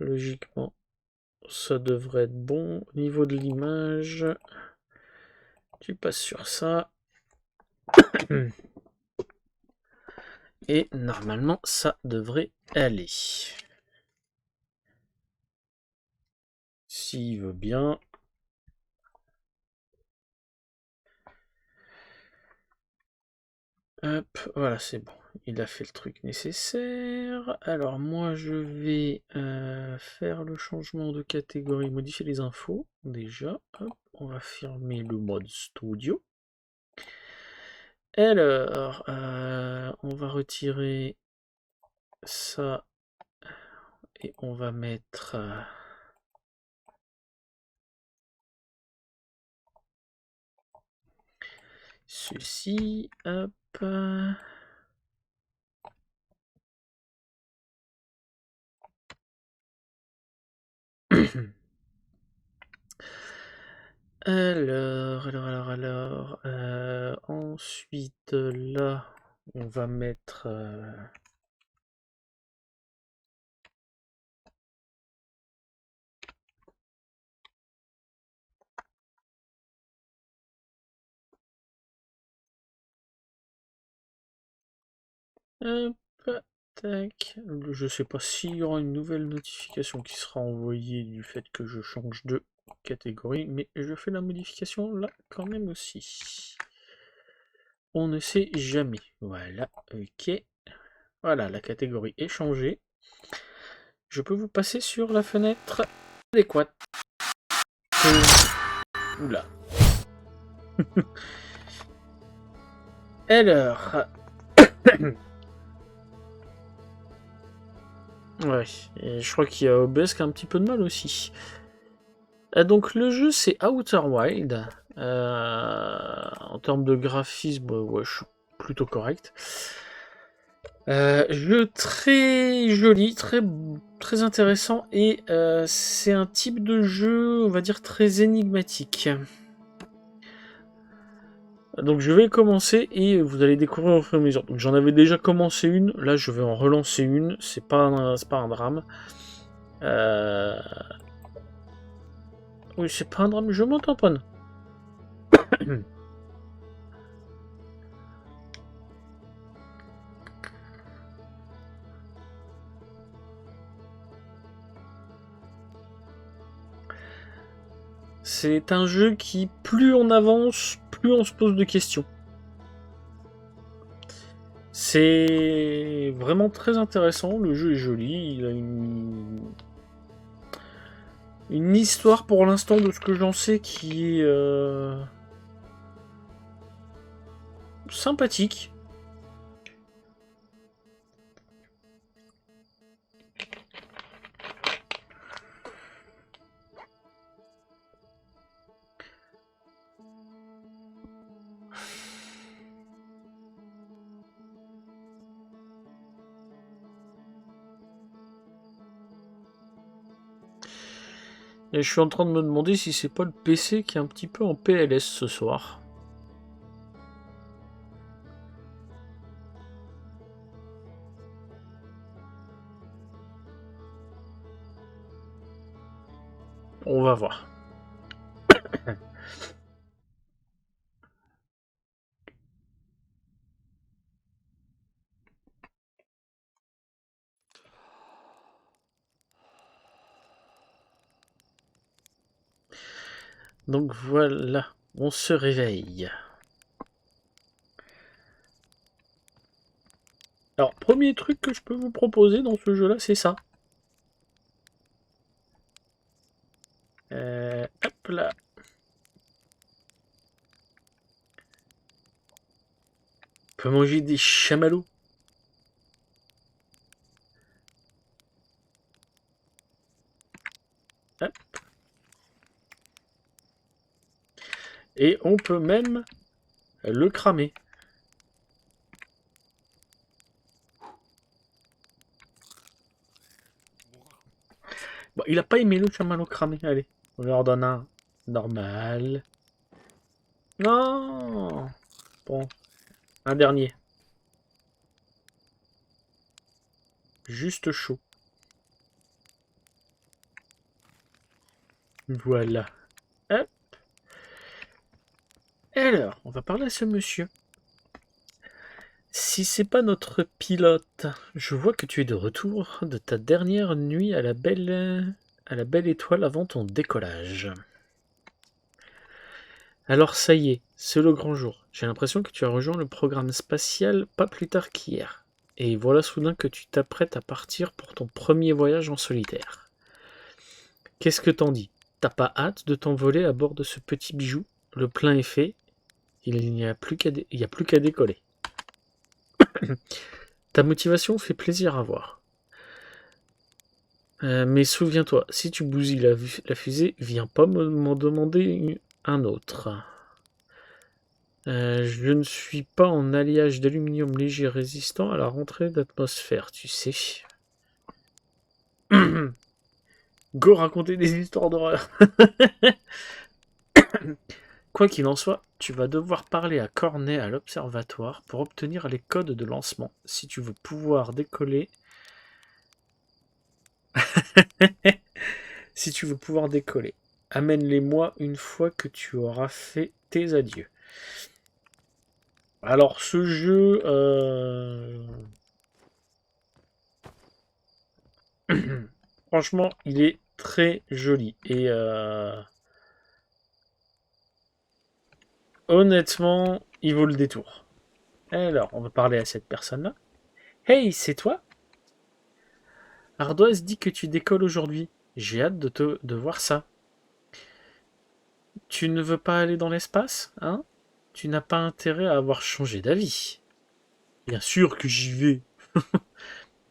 Logiquement, ça devrait être bon. Au niveau de l'image, tu passes sur ça. Et normalement, ça devrait aller. S'il veut bien. Hop, voilà, c'est bon. Il a fait le truc nécessaire. Alors moi, je vais faire le changement de catégorie, modifier les infos. Déjà, hop, on va fermer le mode studio. Alors, on va retirer ça et on va mettre ceci. Hop. Alors, ensuite, là, on va mettre hop, tac. Je sais pas s'il y aura une nouvelle notification qui sera envoyée du fait que je change de catégorie, mais je fais la modification là quand même aussi. On ne sait jamais. Voilà, ok. Voilà, la catégorie est changée. Je peux vous passer sur la fenêtre adéquate. Oula. Alors. Ouais, et je crois qu'il y a OBS qui a un petit peu de mal aussi. Donc le jeu c'est Outer Wild. En termes de graphisme, ouais, je suis plutôt correct. Jeu très joli, très intéressant, et c'est un type de jeu, on va dire, très énigmatique. Donc je vais commencer et vous allez découvrir au fur et à mesure. Donc j'en avais déjà commencé une, là je vais en relancer une, c'est pas un drame. Oui, c'est pas un drame, je m'entends pas. C'est un jeu qui, plus on avance, plus on se pose de questions. C'est vraiment très intéressant, le jeu est joli, il a une histoire pour l'instant de ce que j'en sais qui est sympathique. Et je suis en train de me demander si c'est pas le PC qui est un petit peu en PLS ce soir. On va voir. Donc voilà, on se réveille. Alors, premier truc que je peux vous proposer dans ce jeu-là, c'est ça. Hop là. On peut manger des chamallows. Hop. Et on peut même le cramer. Bon, il a pas aimé le chamallow cramé. Allez, on leur donne un normal. Non. Bon, un dernier. Juste chaud. Voilà. Hop. Alors, on va parler à ce monsieur. Si c'est pas notre pilote, je vois que tu es de retour de ta dernière nuit à la belle étoile avant ton décollage. Alors ça y est, c'est le grand jour. J'ai l'impression que tu as rejoint le programme spatial pas plus tard qu'hier. Et voilà soudain que tu t'apprêtes à partir pour ton premier voyage en solitaire. Qu'est-ce que t'en dis? T'as pas hâte de t'envoler à bord de ce petit bijou? Le plein est fait, il n'y a plus qu'à décoller. Ta motivation fait plaisir à voir. Mais souviens-toi, si tu bousilles la fusée, viens pas m'en demander un autre. Je ne suis pas en alliage d'aluminium léger résistant à la rentrée d'atmosphère, tu sais. Go raconter des histoires d'horreur. Quoi qu'il en soit, tu vas devoir parler à Cornet à l'observatoire pour obtenir les codes de lancement si tu veux pouvoir décoller. Si tu veux pouvoir décoller. Amène-les-moi une fois que tu auras fait tes adieux. Alors ce jeu... Franchement, il est très joli. Et honnêtement, il vaut le détour. Alors, on va parler à cette personne-là. Hey, c'est toi? Ardoise dit que tu décolles aujourd'hui. J'ai hâte de voir ça. Tu ne veux pas aller dans l'espace, hein? Tu n'as pas intérêt à avoir changé d'avis. Bien sûr que j'y vais.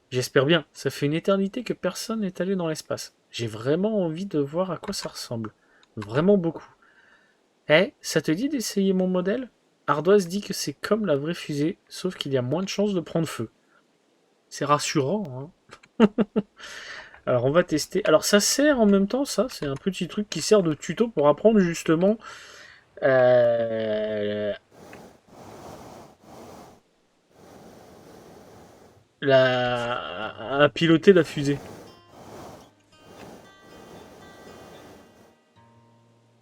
J'espère bien. Ça fait une éternité que personne n'est allé dans l'espace. J'ai vraiment envie de voir à quoi ça ressemble. Vraiment beaucoup. Eh, ça te dit d'essayer mon modèle? Ardoise dit que c'est comme la vraie fusée, sauf qu'il y a moins de chances de prendre feu. C'est rassurant, hein? Alors on va tester. Alors ça sert en même temps, ça, c'est un petit truc qui sert de tuto pour apprendre justement à piloter la fusée.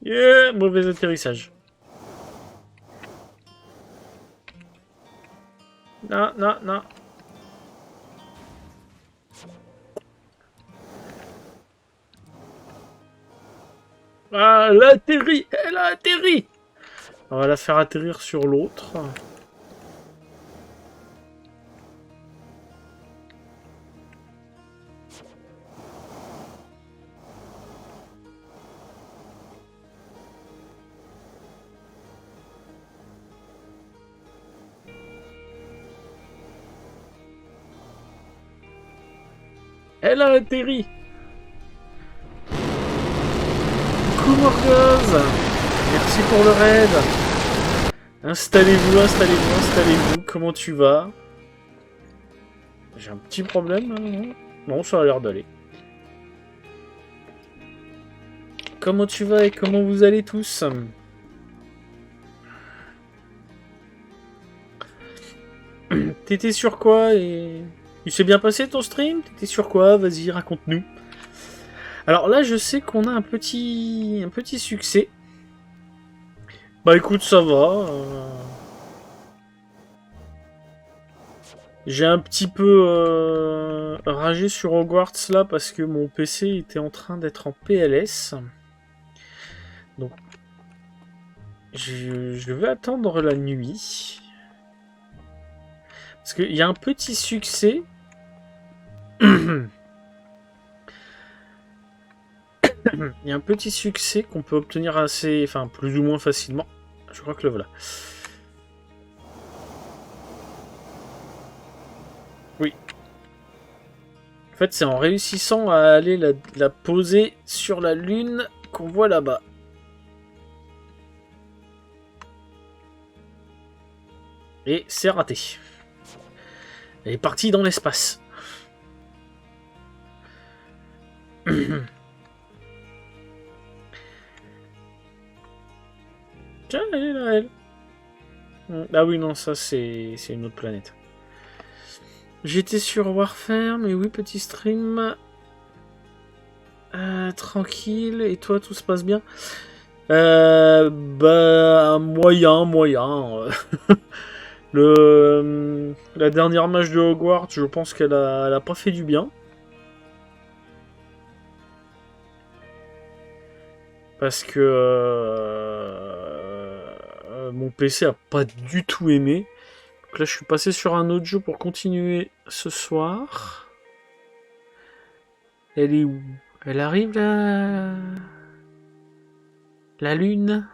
Yeah, mauvais atterrissage. Non, non, non. Ah, elle a atterri! Elle a atterri! On va la faire atterrir sur l'autre. Elle a atterri! Coucou Morgose! Merci pour le raid! Installez-vous, installez-vous, installez-vous. Comment tu vas? J'ai un petit problème là, non? Non, ça a l'air d'aller. Comment tu vas et comment vous allez tous? T'étais sur quoi et... Il s'est bien passé ton stream? T'étais sur quoi? Vas-y, raconte-nous. Alors là, je sais qu'on a un petit succès. Bah écoute, ça va. J'ai un petit peu ragé sur Hogwarts là parce que mon PC était en train d'être en PLS. Donc, je vais attendre la nuit. Parce qu'il y a un petit succès. Il y a un petit succès qu'on peut obtenir assez, enfin plus ou moins facilement. Je crois que le voilà. Oui. En fait, c'est en réussissant à aller la poser sur la lune qu'on voit là-bas. Et c'est raté. Elle est partie dans l'espace. Tiens, elle est là, elle. Ah oui, non, ça c'est une autre planète. J'étais sur Warfare, mais oui, petit stream. Tranquille, et toi, tout se passe bien? Moyen. La dernière match de Hogwarts, je pense elle a pas fait du bien. Parce que mon PC a pas du tout aimé. Donc là, je suis passé sur un autre jeu pour continuer ce soir. Elle est où? Elle arrive là? La lune?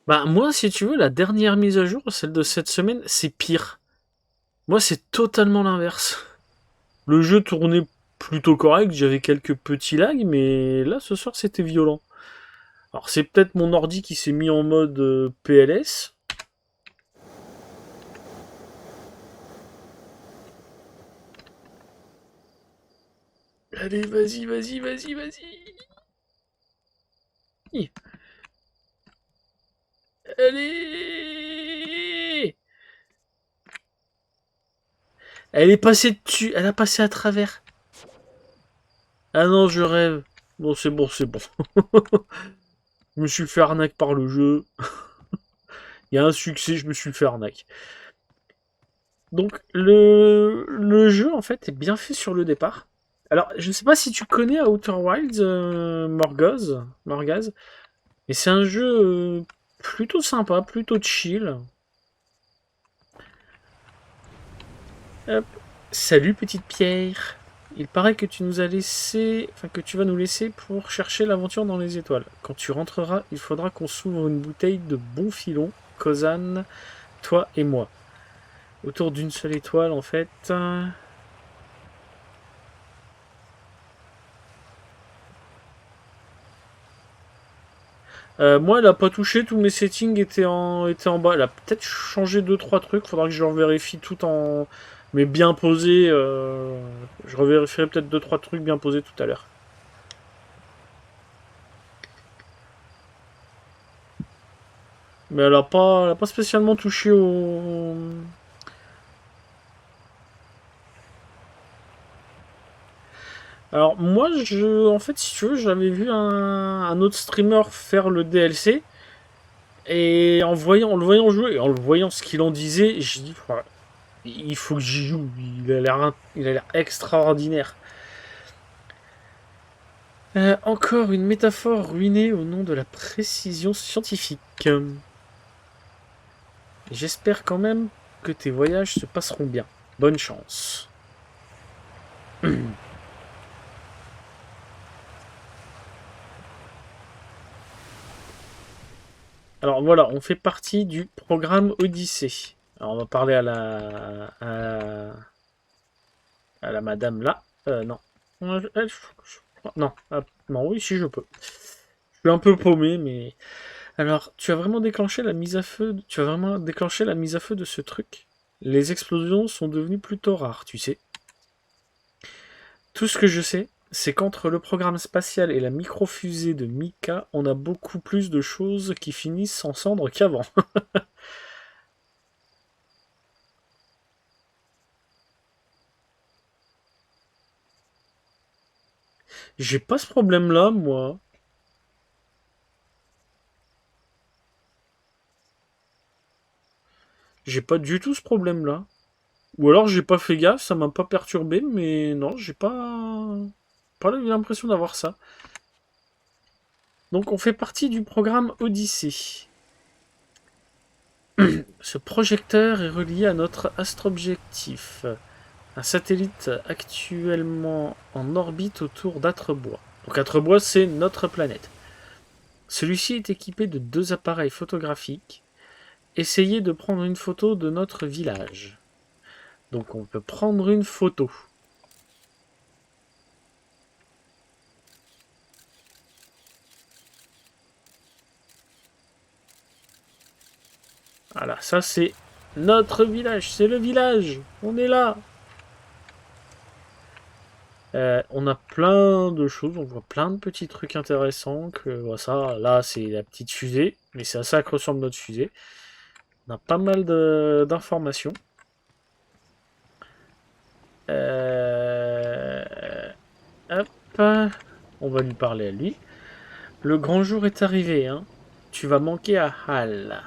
Bah moi, si tu veux, la dernière mise à jour, celle de cette semaine, c'est pire. Moi, c'est totalement l'inverse. Le jeu tournait plutôt correct, j'avais quelques petits lags, mais là, ce soir, c'était violent. Alors, c'est peut-être mon ordi qui s'est mis en mode PLS. Allez, vas-y. Allez! Elle est passée dessus, elle a passé à travers. Ah non, je rêve. Bon, c'est bon. Je me suis fait arnaque par le jeu. Il y a un succès, je me suis fait arnaque. Donc, le jeu, en fait, est bien fait sur le départ. Alors, je ne sais pas si tu connais Outer Wilds, Morgaz, mais c'est un jeu plutôt sympa, plutôt chill. Hop. Salut, petite Pierre. Il paraît que tu nous as laissé, enfin que tu vas nous laisser pour chercher l'aventure dans les étoiles. Quand tu rentreras, il faudra qu'on s'ouvre une bouteille de bon filon, Kozan, toi et moi. Autour d'une seule étoile, en fait. Moi, elle a pas touché, tous mes settings étaient en bas. Elle a peut-être changé deux trois trucs, faudra que je revérifie tout en. Mais bien posé. Je revérifierai peut-être deux trois trucs bien posés tout à l'heure. Mais elle a pas spécialement touché au. Alors moi, en fait, si tu veux, j'avais vu un autre streamer faire le DLC et en le voyant jouer et en le voyant ce qu'il en disait, j'ai dit, ouais, il faut que j'y joue. Il a l'air extraordinaire. Encore une métaphore ruinée au nom de la précision scientifique. J'espère quand même que tes voyages se passeront bien. Bonne chance. Alors voilà, on fait partie du programme Odyssée. Alors on va parler à la madame là. Non. Non. Ah, non, oui, si je peux. Je suis un peu paumé, mais. Alors, tu as vraiment déclenché la mise à feu. Tu as vraiment déclenché la mise à feu de ce truc. Les explosions sont devenues plutôt rares, tu sais. Tout ce que je sais, c'est qu'entre le programme spatial et la microfusée de Mika, on a beaucoup plus de choses qui finissent en cendres qu'avant. J'ai pas ce problème-là, moi. J'ai pas du tout ce problème-là. Ou alors j'ai pas fait gaffe, ça m'a pas perturbé, mais non, j'ai pas eu l'impression d'avoir ça. Donc on fait partie du programme Odyssée. Ce projecteur est relié à notre astroobjectif, un satellite actuellement en orbite autour d'Atrebois. Donc Atrebois, c'est notre planète. Celui-ci est équipé de deux appareils photographiques. Essayez de prendre une photo de notre village. Donc on peut prendre une photo. Voilà, ça c'est notre village, c'est le village. On est là. On a plein de choses, on voit plein de petits trucs intéressants. Ça, là c'est la petite fusée, mais c'est ça que ressemble notre fusée. On a pas mal d'informations. Hop, on va lui parler à lui. Le grand jour est arrivé, hein. Tu vas manquer à Hal.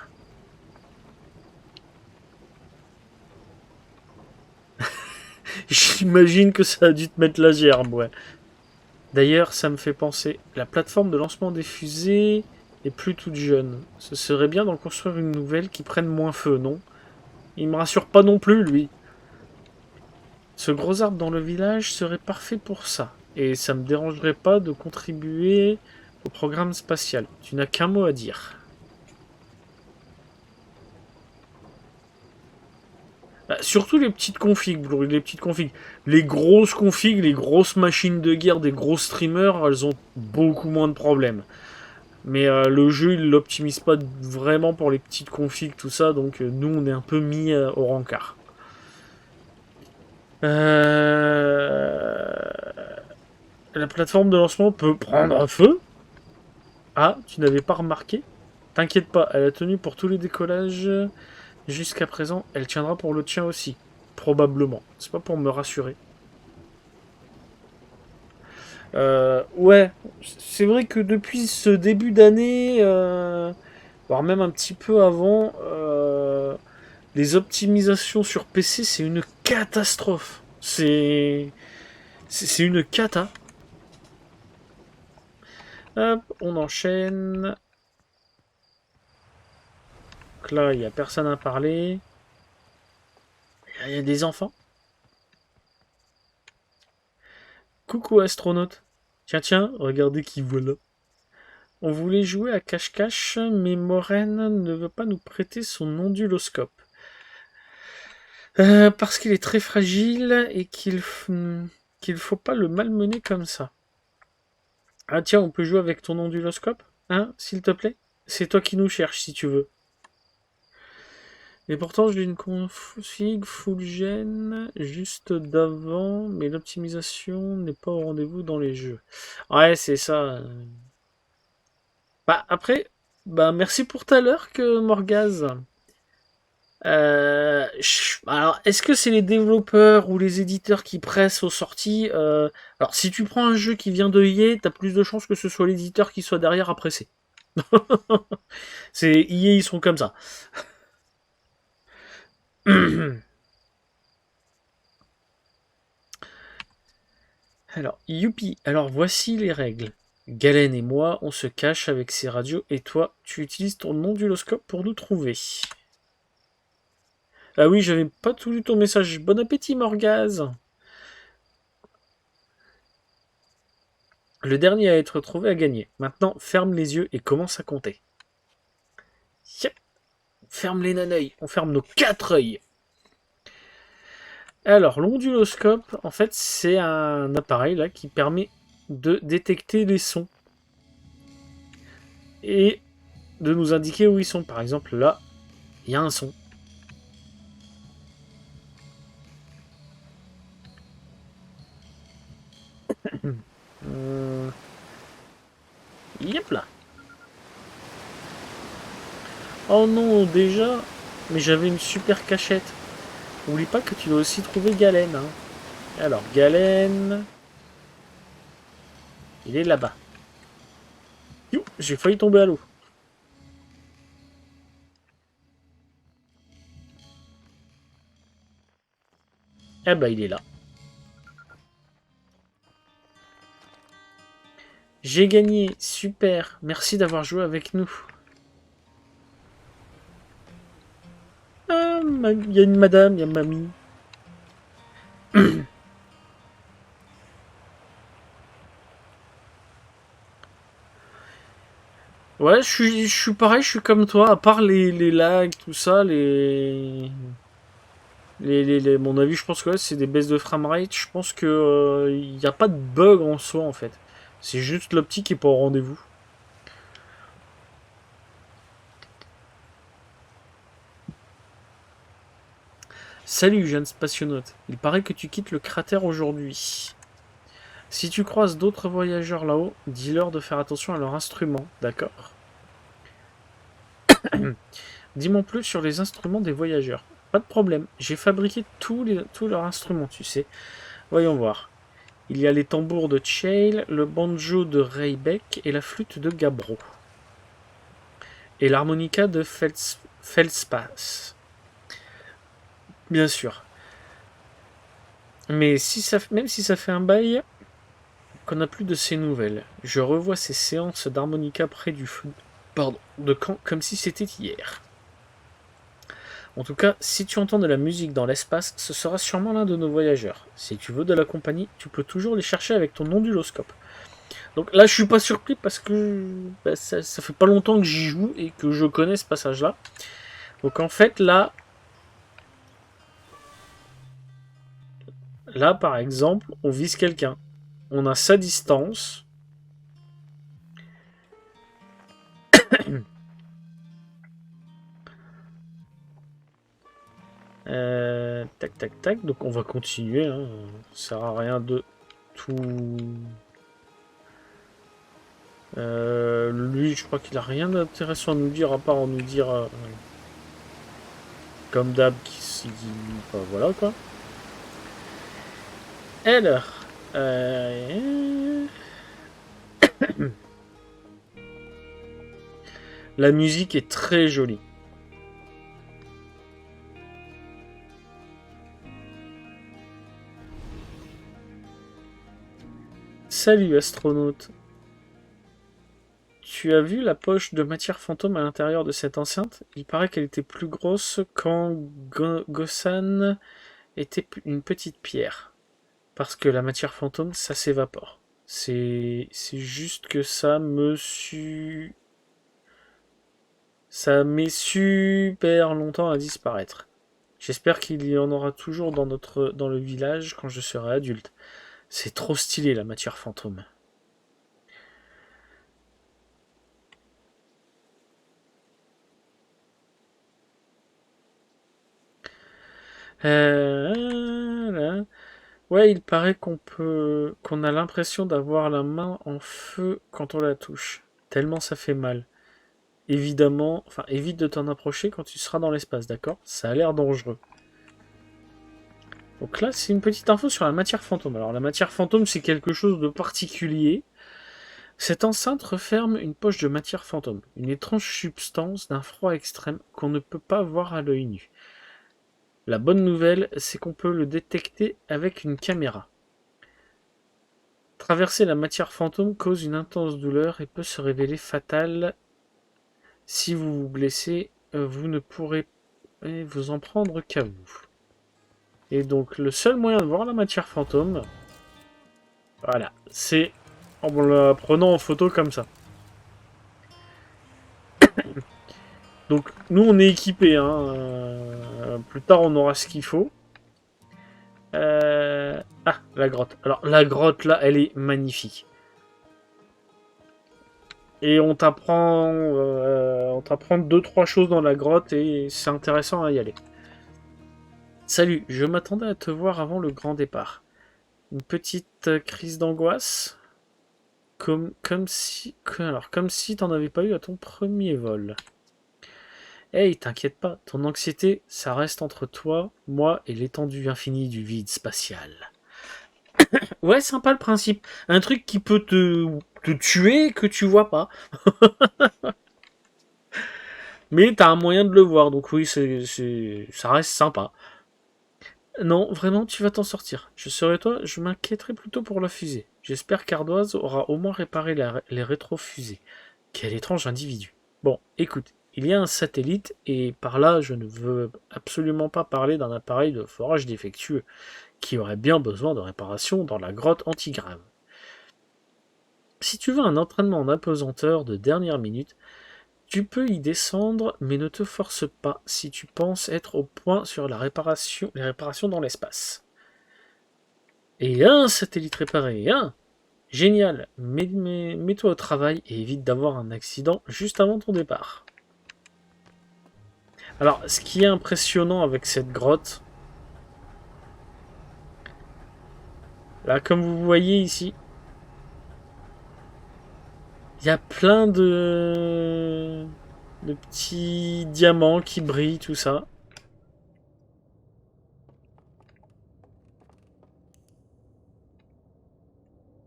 J'imagine que ça a dû te mettre la gerbe, ouais. D'ailleurs, ça me fait penser, la plateforme de lancement des fusées est plus toute jeune. Ce serait bien d'en construire une nouvelle qui prenne moins feu, non? Il me rassure pas non plus, lui. Ce gros arbre dans le village serait parfait pour ça. Et ça me dérangerait pas de contribuer au programme spatial. Tu n'as qu'un mot à dire. Bah, surtout les petites configs, les petites configs. Les grosses configs, les grosses machines de guerre, des gros streamers, elles ont beaucoup moins de problèmes. Mais le jeu, il l'optimise pas vraiment pour les petites configs, tout ça, donc nous, on est un peu mis au rencard. La plateforme de lancement peut prendre feu. Ah, tu n'avais pas remarqué? T'inquiète pas, elle a tenu pour tous les décollages jusqu'à présent. Elle tiendra pour le tien aussi. Probablement. C'est pas pour me rassurer. Ouais, c'est vrai que depuis ce début d'année, voire même un petit peu avant, les optimisations sur PC, c'est une catastrophe. C'est une cata. Hop, on enchaîne. Donc là, il n'y a personne à parler. Il y a des enfants. Coucou astronaute. Tiens, tiens, regardez qui voilà. On voulait jouer à cache-cache, mais Moraine ne veut pas nous prêter son onduloscope. Parce qu'il est très fragile et qu'il faut pas le malmener comme ça. Ah tiens, on peut jouer avec ton onduloscope? Hein, s'il te plaît? C'est toi qui nous cherches si tu veux. Et pourtant, j'ai une config full gen juste d'avant, mais l'optimisation n'est pas au rendez-vous dans les jeux. Ouais, c'est ça. Bah après, bah merci pour tout à l'heure que Morgaz. Alors, est-ce que c'est les développeurs ou les éditeurs qui pressent aux sorties? Alors, si tu prends un jeu qui vient de EA, t'as plus de chances que ce soit l'éditeur qui soit derrière à presser. C'est EA, ils sont comme ça. Alors, youpi, alors voici les règles. Galen et moi, on se cache avec ses radios et toi, tu utilises ton onduloscope pour nous trouver. Ah oui, j'avais pas tout lu ton message. Bon appétit, Morgaz. Le dernier à être trouvé a gagné. Maintenant, ferme les yeux et commence à compter. Yep. Ferme les naneuils. On ferme nos 4 œils. Alors, l'onduloscope, en fait, c'est un appareil là qui permet de détecter les sons et de nous indiquer où ils sont. Par exemple, là, il y a un son. Yep là. Oh non, déjà. Mais j'avais une super cachette. Oublie pas que tu dois aussi trouver Galen. Hein. Alors, Galen. Il est là-bas. J'ai failli tomber à l'eau. Ah bah, il est là. J'ai gagné. Super. Merci d'avoir joué avec nous. Ah, il y a une madame, il y a mamie. Ouais, je suis pareil, je suis comme toi, à part les lags, tout ça, mon avis, je pense que ouais, c'est des baisses de framerate. Je pense que il n'y a pas de bug en soi, en fait. C'est juste l'optique qui est pas au rendez-vous. Salut, jeune spationaute. Il paraît que tu quittes le cratère aujourd'hui. Si tu croises d'autres voyageurs là-haut, dis-leur de faire attention à leurs instruments, d'accord? Dis-moi plus sur les instruments des voyageurs. Pas de problème, j'ai fabriqué tous leurs instruments, tu sais. Voyons voir. Il y a les tambours de Chail, le banjo de Raybeck et la flûte de Gabro. Et l'harmonica de Feldspath. Bien sûr. Mais même si ça fait un bail qu'on n'a plus de ces nouvelles, je revois ces séances d'harmonica près du feu de camp comme si c'était hier. En tout cas, si tu entends de la musique dans l'espace, ce sera sûrement l'un de nos voyageurs. Si tu veux de la compagnie, tu peux toujours les chercher avec ton onduloscope. Donc là, je suis pas surpris parce que ça fait pas longtemps que j'y joue et que je connais ce passage-là. Donc en fait, là, par exemple, on vise quelqu'un. On a sa distance. Tac, tac, tac. Donc on va continuer. Hein. Ça sert à rien de tout... lui, je crois qu'il a rien d'intéressant à nous dire, à part en nous dire... comme d'hab, voilà quoi. Alors... la musique est très jolie. Salut astronaute. Tu as vu la poche de matière fantôme à l'intérieur de cette enceinte? Il paraît qu'elle était plus grosse quand Gossan était une petite pierre. Parce que la matière fantôme, ça s'évapore. C'est juste que ça met super longtemps à disparaître. J'espère qu'il y en aura toujours dans le village quand je serai adulte. C'est trop stylé la matière fantôme. Ouais, il paraît qu'on a l'impression d'avoir la main en feu quand on la touche. Tellement ça fait mal. Évidemment, enfin, évite de t'en approcher quand tu seras dans l'espace, d'accord? Ça a l'air dangereux. Donc là, c'est une petite info sur la matière fantôme. Alors la matière fantôme, c'est quelque chose de particulier. Cette enceinte referme une poche de matière fantôme, une étrange substance d'un froid extrême qu'on ne peut pas voir à l'œil nu. La bonne nouvelle, c'est qu'on peut le détecter avec une caméra. Traverser la matière fantôme cause une intense douleur et peut se révéler fatale. Si vous vous blessez, vous ne pourrez vous en prendre qu'à vous. Et donc le seul moyen de voir la matière fantôme, voilà, c'est en la prenant en photo comme ça. Donc nous on est équipés, hein. Plus tard on aura ce qu'il faut. Ah, la grotte. Alors la grotte là, elle est magnifique. Et on t'apprend 2-3 choses dans la grotte et c'est intéressant à y aller. Salut, je m'attendais à te voir avant le grand départ. Une petite crise d'angoisse, comme si t'en avais pas eu à ton premier vol. Hey, t'inquiète pas, ton anxiété, ça reste entre toi, moi et l'étendue infinie du vide spatial. Ouais, sympa le principe. Un truc qui peut te tuer que tu vois pas. Mais t'as un moyen de le voir, donc oui, ça reste sympa. Non, vraiment, tu vas t'en sortir. Je serais toi, je m'inquiéterais plutôt pour la fusée. J'espère qu'Ardoise aura au moins réparé les rétrofusées. Quel étrange individu. Bon, écoute, il y a un satellite, et par là, je ne veux absolument pas parler d'un appareil de forage défectueux, qui aurait bien besoin de réparation dans la grotte antigrave. Si tu veux un entraînement en apesanteur de dernière minute, tu peux y descendre, mais ne te force pas si tu penses être au point sur les réparations dans l'espace. Et un satellite réparé, un! Génial! Mets-toi au travail et évite d'avoir un accident juste avant ton départ. Alors, ce qui est impressionnant avec cette grotte, Là, comme vous voyez ici, il y a plein de petits diamants qui brillent, tout ça.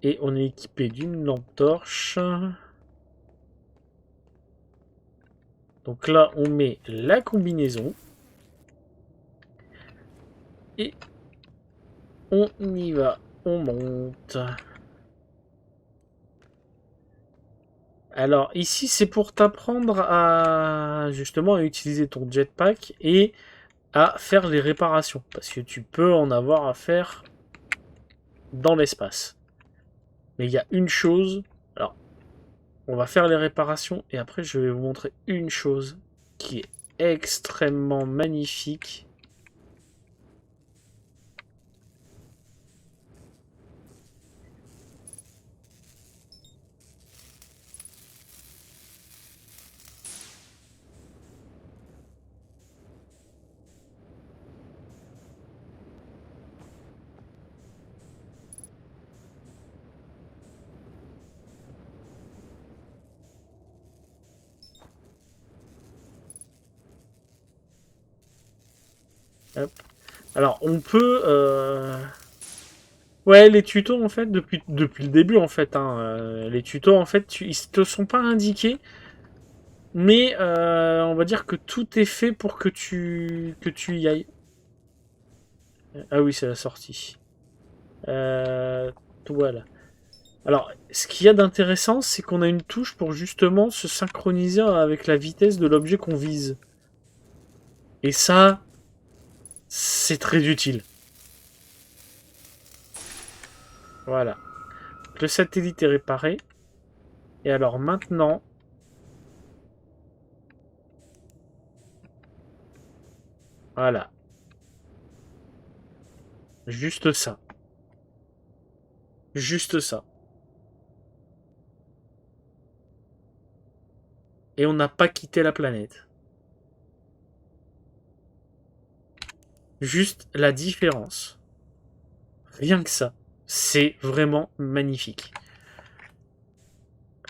Et on est équipé d'une lampe torche. Donc là, on met la combinaison. Et on y va. On monte. Alors ici, c'est pour t'apprendre à justement à utiliser ton jetpack et à faire les réparations. Parce que tu peux en avoir à faire dans l'espace. Mais il y a une chose. Alors, on va faire les réparations et après, je vais vous montrer une chose qui est extrêmement magnifique. Hop. Alors, on peut... Ouais, les tutos, en fait, depuis le début, en fait, hein, les tutos, en fait, ils te sont pas indiqués, mais on va dire que tout est fait pour que tu y ailles. Ah oui, c'est la sortie. Voilà. Alors, ce qu'il y a d'intéressant, c'est qu'on a une touche pour justement se synchroniser avec la vitesse de l'objet qu'on vise. Et ça, c'est très utile. Voilà. Le satellite est réparé. Et alors maintenant... Voilà. Juste ça. Juste ça. Et on n'a pas quitté la planète. Juste la différence. Rien que ça. C'est vraiment magnifique.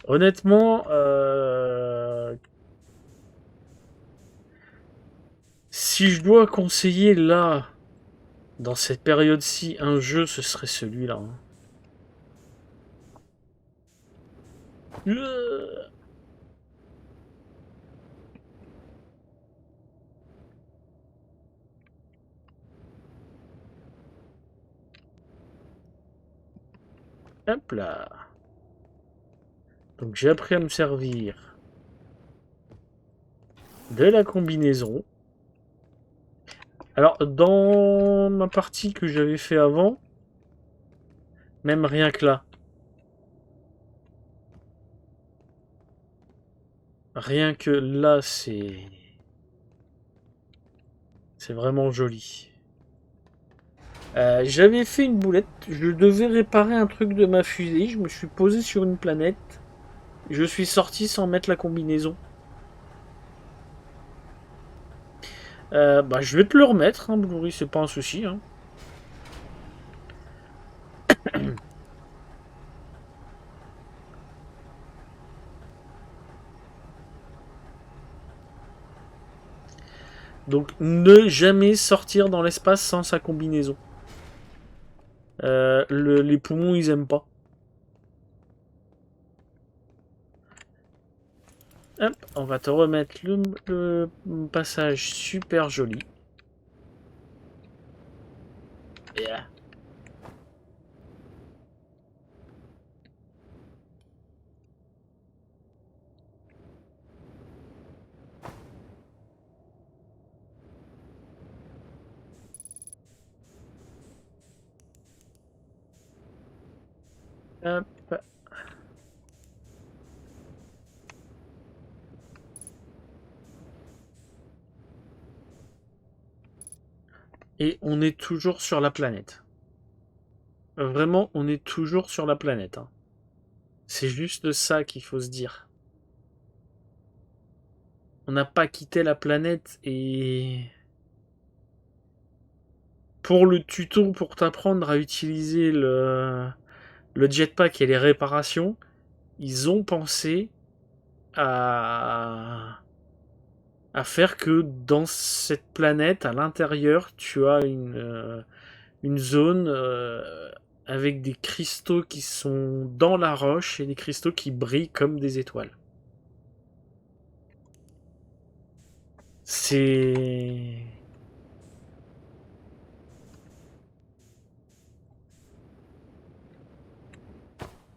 Honnêtement, si je dois conseiller là, dans cette période-ci, un jeu, ce serait celui-là. Hein. Hop là. Donc j'ai appris à me servir de la combinaison. Alors dans ma partie que j'avais fait avant, même rien que là, rien que là c'est vraiment joli. J'avais fait une boulette, je devais réparer un truc de ma fusée, je me suis posé sur une planète, je suis sorti sans mettre la combinaison. Bah, je vais te le remettre, hein, Blu-ray, c'est pas un souci. Hein. Donc, ne jamais sortir dans l'espace sans sa combinaison. Les poumons, ils aiment pas. Hop, on va te remettre le passage super joli. Yeah. Hop. Et on est toujours sur la planète. Vraiment, on est toujours sur la planète. Hein. C'est juste ça qu'il faut se dire. On n'a pas quitté la planète et... pour le tuto, pour t'apprendre à utiliser le jetpack et les réparations, ils ont pensé à faire que dans cette planète, à l'intérieur, tu as une zone avec des cristaux qui sont dans la roche et des cristaux qui brillent comme des étoiles. C'est...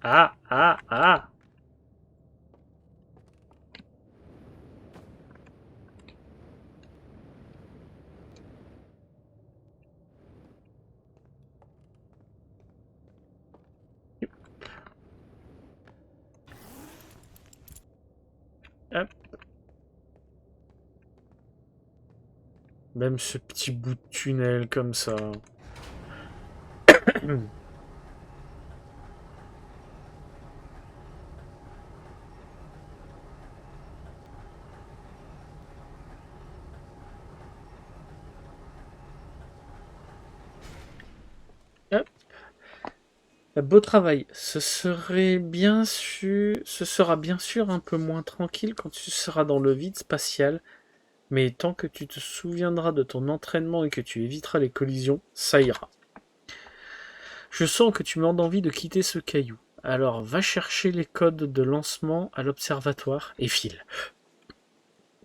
Ah, ah, ah! Hop. Même ce petit bout de tunnel comme ça. Hop. Beau travail. Ce sera bien sûr un peu moins tranquille quand tu seras dans le vide spatial, mais tant que tu te souviendras de ton entraînement et que tu éviteras les collisions, ça ira. Je sens que tu m'as envie de quitter ce caillou. Alors va chercher les codes de lancement à l'observatoire et file.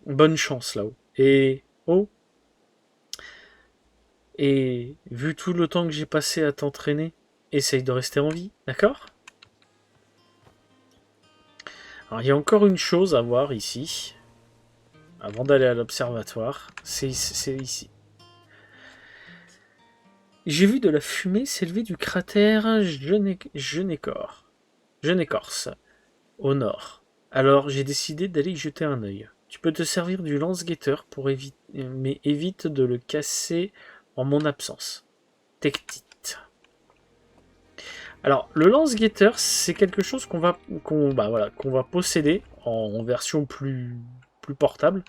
Bonne chance là-haut. Et vu tout le temps que j'ai passé à t'entraîner, essaye de rester en vie, d'accord? Alors il y a encore une chose à voir ici, avant d'aller à l'observatoire, c'est ici. J'ai vu de la fumée s'élever du cratère Genécorce, au nord. Alors j'ai décidé d'aller y jeter un œil. Tu peux te servir du lance-guetteur mais évite de le casser en mon absence. Tectite. Alors le lance-guetteur, c'est quelque chose qu'on va posséder en version plus portable.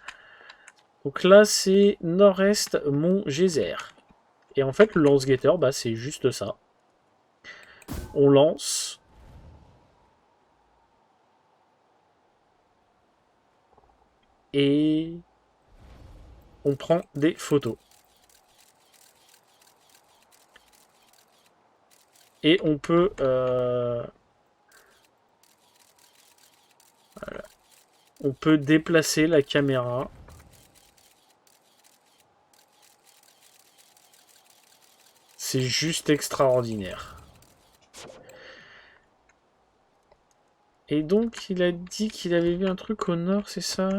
Donc là c'est nord-est Mont Geyser. Et en fait le lance-guetteur, c'est juste ça. On lance. Et on prend des photos. Et on peut... voilà. On peut déplacer la caméra. C'est juste extraordinaire. Et donc, il a dit qu'il avait vu un truc au nord, c'est ça?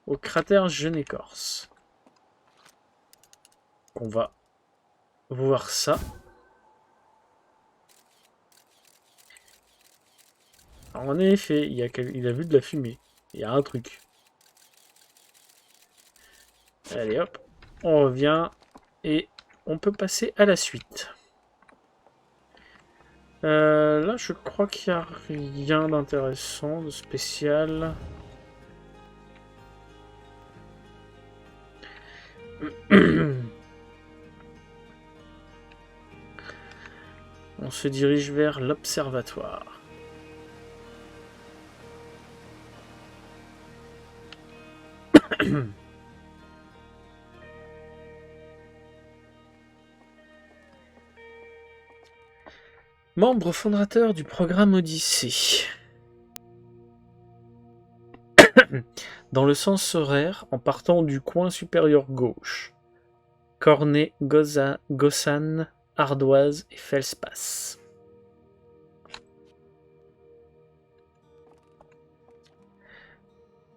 Au cratère Genécorce. On va voir ça. Alors, en effet, il a vu de la fumée. Il y a un truc. Allez hop, on revient et on peut passer à la suite. Là, je crois qu'il n'y a rien d'intéressant, de spécial. On se dirige vers l'observatoire. Membre fondateur du programme Odyssée. Dans le sens horaire, en partant du coin supérieur gauche. Cornet, Gossan, Ardoise et Feldspath.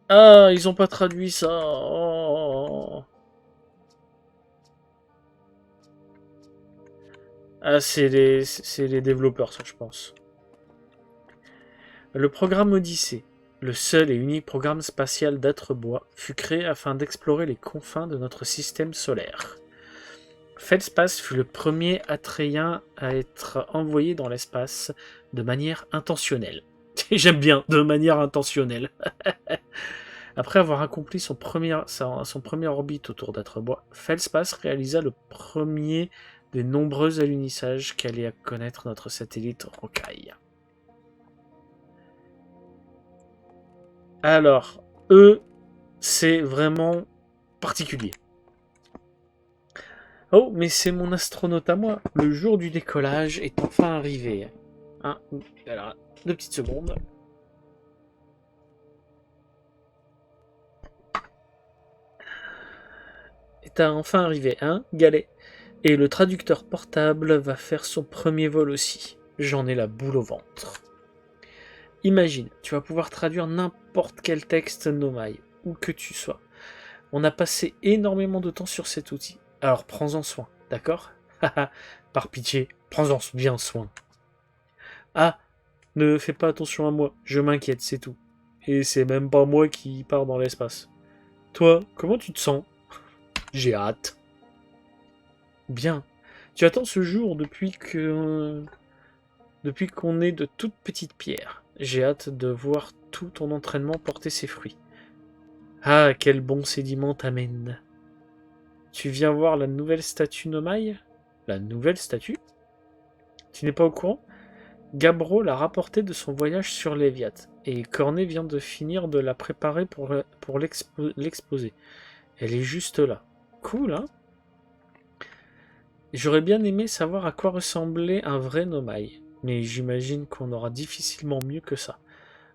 Ah, ils ont pas traduit ça. Oh. Ah, c'est les développeurs, ça, je pense. Le programme Odyssée, le seul et unique programme spatial d'Âtre-Bois, fut créé afin d'explorer les confins de notre système solaire. Feldspath fut le premier Atréien à être envoyé dans l'espace de manière intentionnelle. J'aime bien, de manière intentionnelle. Après avoir accompli son premier orbite autour d'Atrebois, Felspace réalisa le premier des nombreux alunissages qu'allait connaître notre satellite Rocaille. Alors, eux, c'est vraiment particulier. Oh, mais c'est mon astronaute à moi. Le jour du décollage est enfin arrivé. Alors, 2 petites secondes. Est enfin arrivé, hein, Galet. Et le traducteur portable va faire son premier vol aussi. J'en ai la boule au ventre. Imagine, tu vas pouvoir traduire n'importe quel texte Nomai, où que tu sois. On a passé énormément de temps sur cet outil. Alors prends-en soin, d'accord? Par pitié, prends-en bien soin. Ah, ne fais pas attention à moi, je m'inquiète, c'est tout. Et c'est même pas moi qui pars dans l'espace. Toi, comment tu te sens? J'ai hâte. Bien. Tu attends ce jour depuis qu'on est de toutes petites pierres. J'ai hâte de voir tout ton entraînement porter ses fruits. Ah, quel bon sédiment t'amène. Tu viens voir la nouvelle statue Nomai? La nouvelle statue? Tu n'es pas au courant? Gabbro l'a rapportée de son voyage sur Léviat, et Cornet vient de finir de la préparer pour l'exposer. Elle est juste là. Cool, hein? J'aurais bien aimé savoir à quoi ressemblait un vrai Nomai, mais j'imagine qu'on aura difficilement mieux que ça.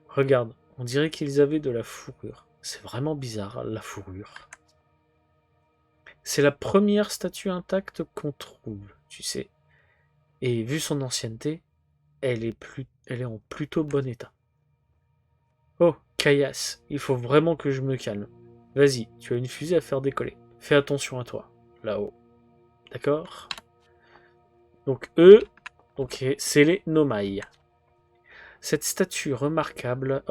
Regarde, on dirait qu'ils avaient de la fourrure. C'est vraiment bizarre, la fourrure. C'est la première statue intacte qu'on trouve, tu sais. Et vu son ancienneté, elle est en plutôt bon état. Oh, Caillasse, il faut vraiment que je me calme. Vas-y, tu as une fusée à faire décoller. Fais attention à toi, là-haut. D'accord? Donc eux, ok, c'est les Nomai. Cette statue remarquablement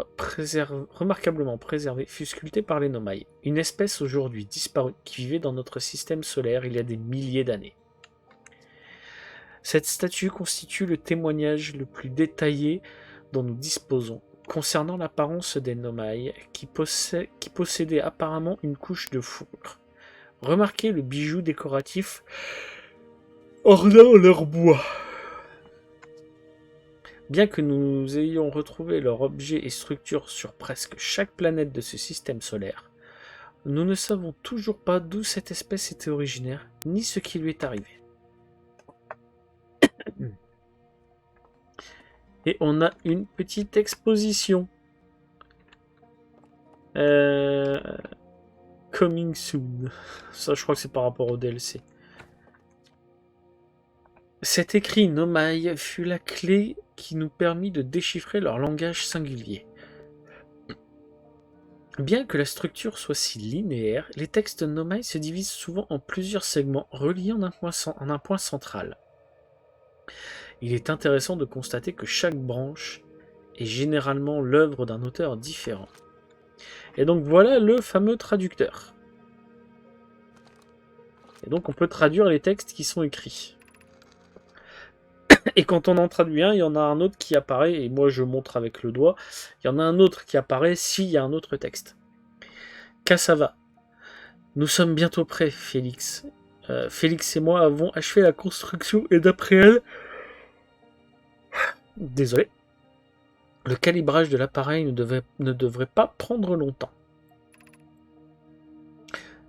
préservée fut sculptée par les Nomai, une espèce aujourd'hui disparue qui vivait dans notre système solaire il y a des milliers d'années. Cette statue constitue le témoignage le plus détaillé dont nous disposons concernant l'apparence des Nomai qui possédaient apparemment une couche de fourrure. Remarquez le bijou décoratif ornant leur bois. Bien que nous ayons retrouvé leurs objets et structures sur presque chaque planète de ce système solaire, nous ne savons toujours pas d'où cette espèce était originaire, ni ce qui lui est arrivé. Et on a une petite exposition. Coming soon. Ça, je crois que c'est par rapport au DLC. Cet écrit Nomai fut la clé qui nous permit de déchiffrer leur langage singulier. Bien que la structure soit si linéaire, les textes Nomai se divisent souvent en plusieurs segments reliés en un point central. Il est intéressant de constater que chaque branche est généralement l'œuvre d'un auteur différent. Et donc voilà le fameux traducteur. Et donc on peut traduire les textes qui sont écrits. Et quand on en traduit un, il y en a un autre qui apparaît, et moi je montre avec le doigt, il y en a un autre qui apparaît s'il y a un autre texte. Cassava. Nous sommes bientôt prêts, Félix. Félix et moi avons achevé la construction, et d'après elle... Désolé. Le calibrage de l'appareil ne devrait pas prendre longtemps.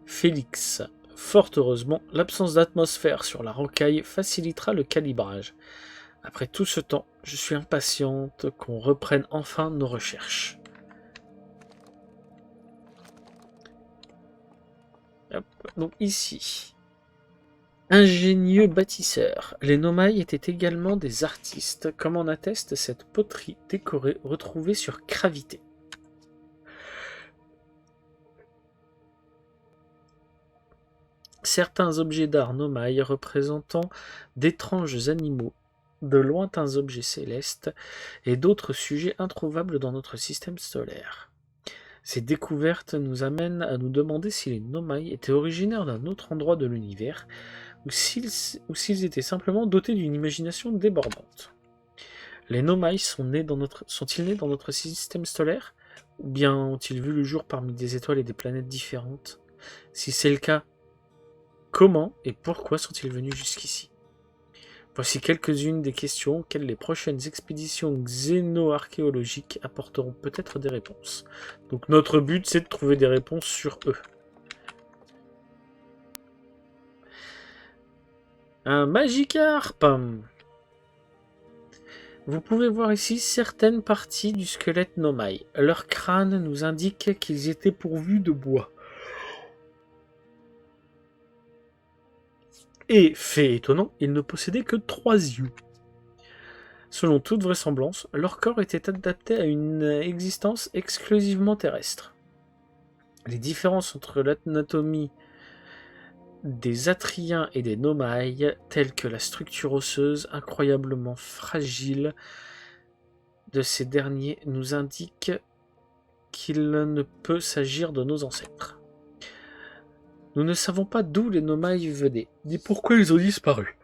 Félix. Fort heureusement, l'absence d'atmosphère sur la rocaille facilitera le calibrage. Après tout ce temps, je suis impatiente qu'on reprenne enfin nos recherches. Hop, donc ici, ingénieux bâtisseurs. Les Nomai étaient également des artistes, comme en atteste cette poterie décorée retrouvée sur Cravité. Certains objets d'art Nomai représentant d'étranges animaux, de lointains objets célestes et d'autres sujets introuvables dans notre système solaire. Ces découvertes nous amènent à nous demander si les Nomai étaient originaires d'un autre endroit de l'univers ou s'ils étaient simplement dotés d'une imagination débordante. Les Nomai sont-ils nés dans notre système solaire? Ou bien ont-ils vu le jour parmi des étoiles et des planètes différentes? Si c'est le cas, comment et pourquoi sont-ils venus jusqu'ici? Voici quelques-unes des questions auxquelles les prochaines expéditions xéno-archéologiques apporteront peut-être des réponses. Donc notre but, c'est de trouver des réponses sur eux. Un Magikarp! Vous pouvez voir ici certaines parties du squelette Nomai. Leur crâne nous indique qu'ils étaient pourvus de bois. Et, fait étonnant, ils ne possédaient que 3 yeux. Selon toute vraisemblance, leur corps était adapté à une existence exclusivement terrestre. Les différences entre l'anatomie des Atriens et des Nomai, telles que la structure osseuse incroyablement fragile de ces derniers, nous indiquent qu'il ne peut s'agir de nos ancêtres. Nous ne savons pas d'où les Nomai venaient, ni pourquoi ils ont disparu.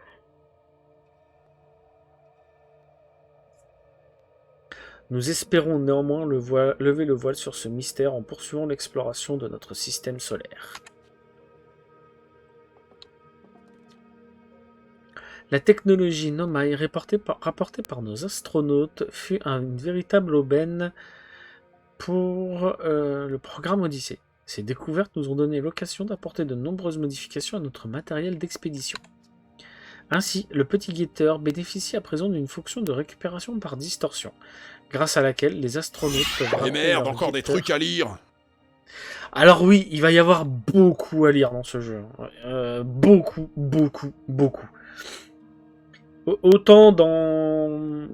Nous espérons néanmoins lever le voile sur ce mystère en poursuivant l'exploration de notre système solaire. La technologie Nomai rapportée par nos astronautes fut une véritable aubaine pour le programme Odyssée. Ces découvertes nous ont donné l'occasion d'apporter de nombreuses modifications à notre matériel d'expédition. Ainsi, le petit guetteur bénéficie à présent d'une fonction de récupération par distorsion, grâce à laquelle les astronautes peuvent Mais merde, encore des trucs à lire! Alors oui, il va y avoir beaucoup à lire dans ce jeu. Beaucoup, beaucoup, beaucoup. Autant dans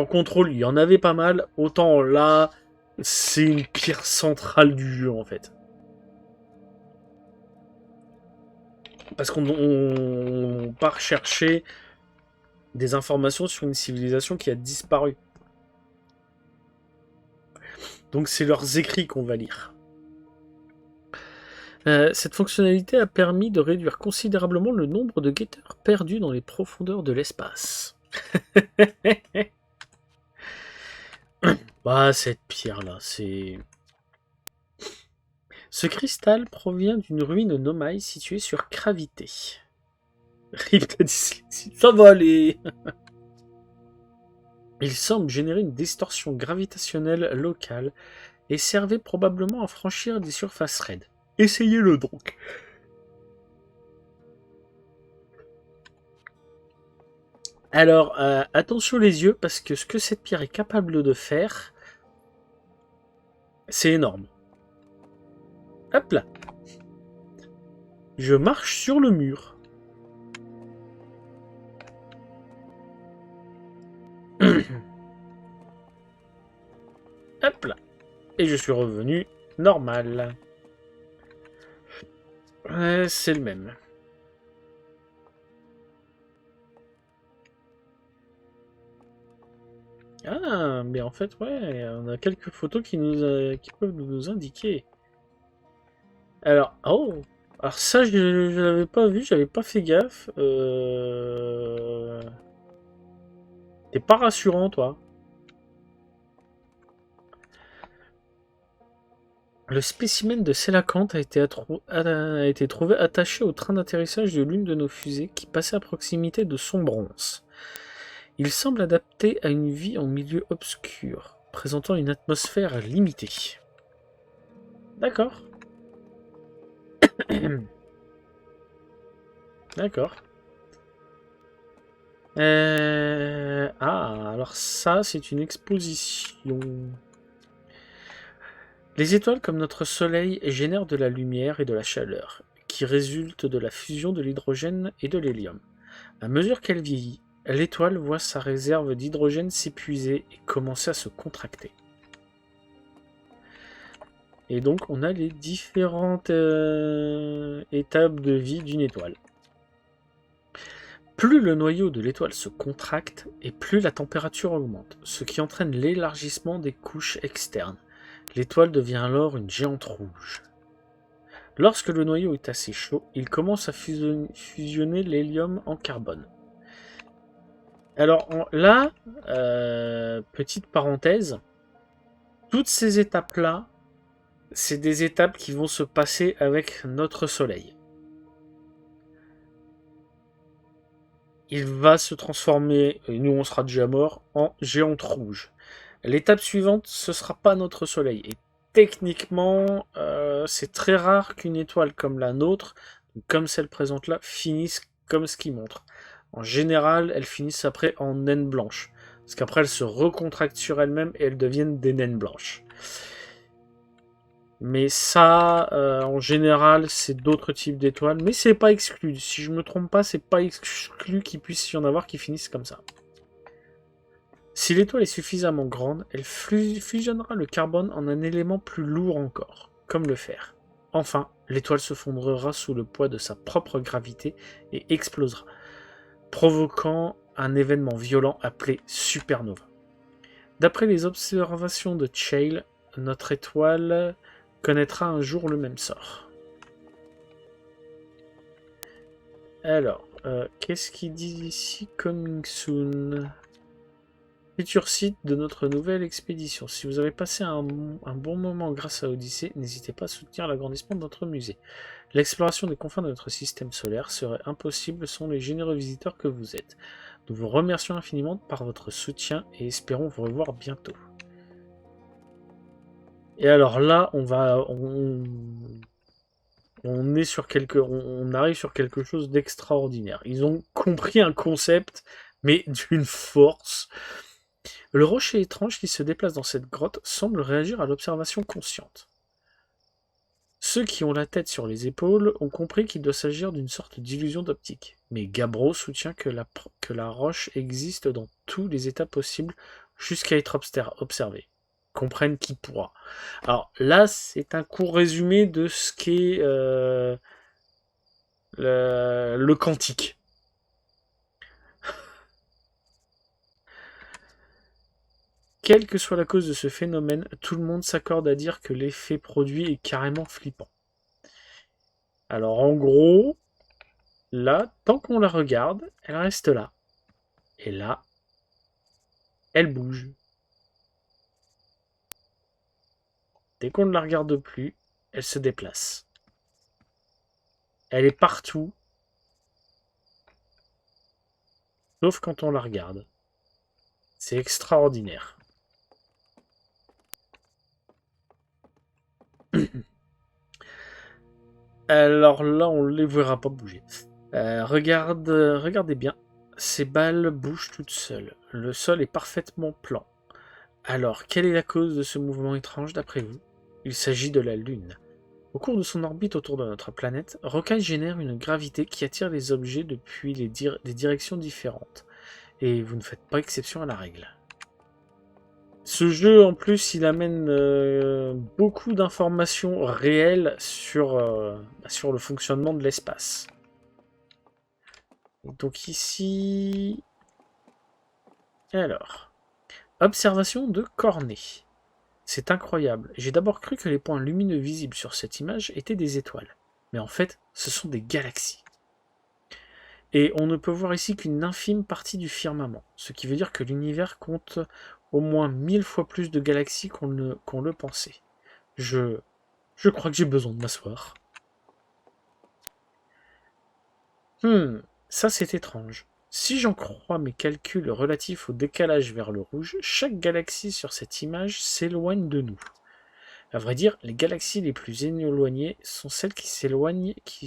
Control, il y en avait pas mal, autant là, c'est une pierre centrale du jeu, en fait. Parce qu'on part chercher des informations sur une civilisation qui a disparu. Donc c'est leurs écrits qu'on va lire. Cette fonctionnalité a permis de réduire considérablement le nombre de guetteurs perdus dans les profondeurs de l'espace. Bah, cette pierre-là, c'est... Ce cristal provient d'une ruine Nomai située sur Cravité. Rip la dyslexie, ça va aller. Il semble générer une distorsion gravitationnelle locale et servait probablement à franchir des surfaces raides. Essayez-le donc. Alors, attention les yeux, parce que ce que cette pierre est capable de faire, c'est énorme. Hop là. Je marche sur le mur. Hop là. Et je suis revenu normal. C'est le même. Ah, mais en fait, ouais, on a quelques photos qui peuvent nous indiquer. Alors, oh, alors ça, je l'avais pas vu, j'avais pas fait gaffe. T'es pas rassurant, toi. Le spécimen de Sélacanthe a été trouvé attaché au train d'atterrissage de l'une de nos fusées qui passait à proximité de Sombrance. Il semble adapté à une vie en milieu obscur, présentant une atmosphère limitée. D'accord. D'accord. Ah, alors ça, c'est une exposition. Les étoiles, comme notre Soleil, génèrent de la lumière et de la chaleur, qui résultent de la fusion de l'hydrogène et de l'hélium. À mesure qu'elle vieillit, l'étoile voit sa réserve d'hydrogène s'épuiser et commencer à se contracter. Et donc, on a les différentes étapes de vie d'une étoile. Plus le noyau de l'étoile se contracte, et plus la température augmente, ce qui entraîne l'élargissement des couches externes. L'étoile devient alors une géante rouge. Lorsque le noyau est assez chaud, il commence à fusionner l'hélium en carbone. Alors là, petite parenthèse, Toutes ces étapes-là, c'est des étapes qui vont se passer avec notre soleil. Il va se transformer, et nous on sera déjà morts, en géante rouge. L'étape suivante, ce sera pas notre soleil. Et techniquement, c'est très rare qu'une étoile comme la nôtre, comme celle présente là, finisse comme ce qui montre. En général, elles finissent après en naines blanches. Parce qu'après, elles se recontractent sur elles-mêmes et elles deviennent des naines blanches. Mais ça, en général, c'est d'autres types d'étoiles. Mais c'est pas exclu. Si je me trompe pas, c'est pas exclu qu'il puisse y en avoir qui finissent comme ça. Si l'étoile est suffisamment grande, elle fusionnera le carbone en un élément plus lourd encore, comme le fer. Enfin, l'étoile se fondra sous le poids de sa propre gravité et explosera, provoquant un événement violent appelé supernova. D'après les observations de Scheele, notre étoile connaîtra un jour le même sort. Alors, qu'est-ce qu'il dit ici? Coming soon. Futur site de notre nouvelle expédition. Si vous avez passé un bon moment grâce à Odyssée, n'hésitez pas à soutenir l'agrandissement de notre musée. L'exploration des confins de notre système solaire serait impossible sans les généreux visiteurs que vous êtes. Nous vous remercions infiniment par votre soutien et espérons vous revoir bientôt. Et alors là, on est sur on arrive sur quelque chose d'extraordinaire. Ils ont compris un concept, mais d'une force. Le rocher étrange qui se déplace dans cette grotte semble réagir à l'observation consciente. Ceux qui ont la tête sur les épaules ont compris qu'il doit s'agir d'une sorte d'illusion d'optique. Mais Gabbro soutient que la roche existe dans tous les états possibles jusqu'à être observée. Comprenne qui pourra. Alors là, c'est un court résumé de ce qu'est le quantique. Quelle que soit la cause de ce phénomène, tout le monde s'accorde à dire que l'effet produit est carrément flippant. Alors en gros, là, tant qu'on la regarde, elle reste là. Et là, elle bouge. Dès qu'on ne la regarde plus, elle se déplace. Elle est partout, sauf quand on la regarde. C'est extraordinaire. Alors là, on ne les verra pas bouger. Regardez bien. Ces balles bougent toutes seules. Le sol est parfaitement plan. Alors, quelle est la cause de ce mouvement étrange d'après vous? Il s'agit de la Lune. Au cours de son orbite autour de notre planète, Rocaille génère une gravité qui attire les objets depuis des directions différentes. Et vous ne faites pas exception à la règle. Ce jeu, en plus, il amène beaucoup d'informations réelles sur le fonctionnement de l'espace. Donc ici... Alors... Observation de Cornet. C'est incroyable. J'ai d'abord cru que les points lumineux visibles sur cette image étaient des étoiles. Mais en fait, ce sont des galaxies. Et on ne peut voir ici qu'une infime partie du firmament, ce qui veut dire que l'univers compte au moins 1000 fois plus de galaxies qu'on le pensait. Je crois que j'ai besoin de m'asseoir. Ça c'est étrange. Si j'en crois mes calculs relatifs au décalage vers le rouge, chaque galaxie sur cette image s'éloigne de nous. À vrai dire, les galaxies les plus éloignées sont celles qui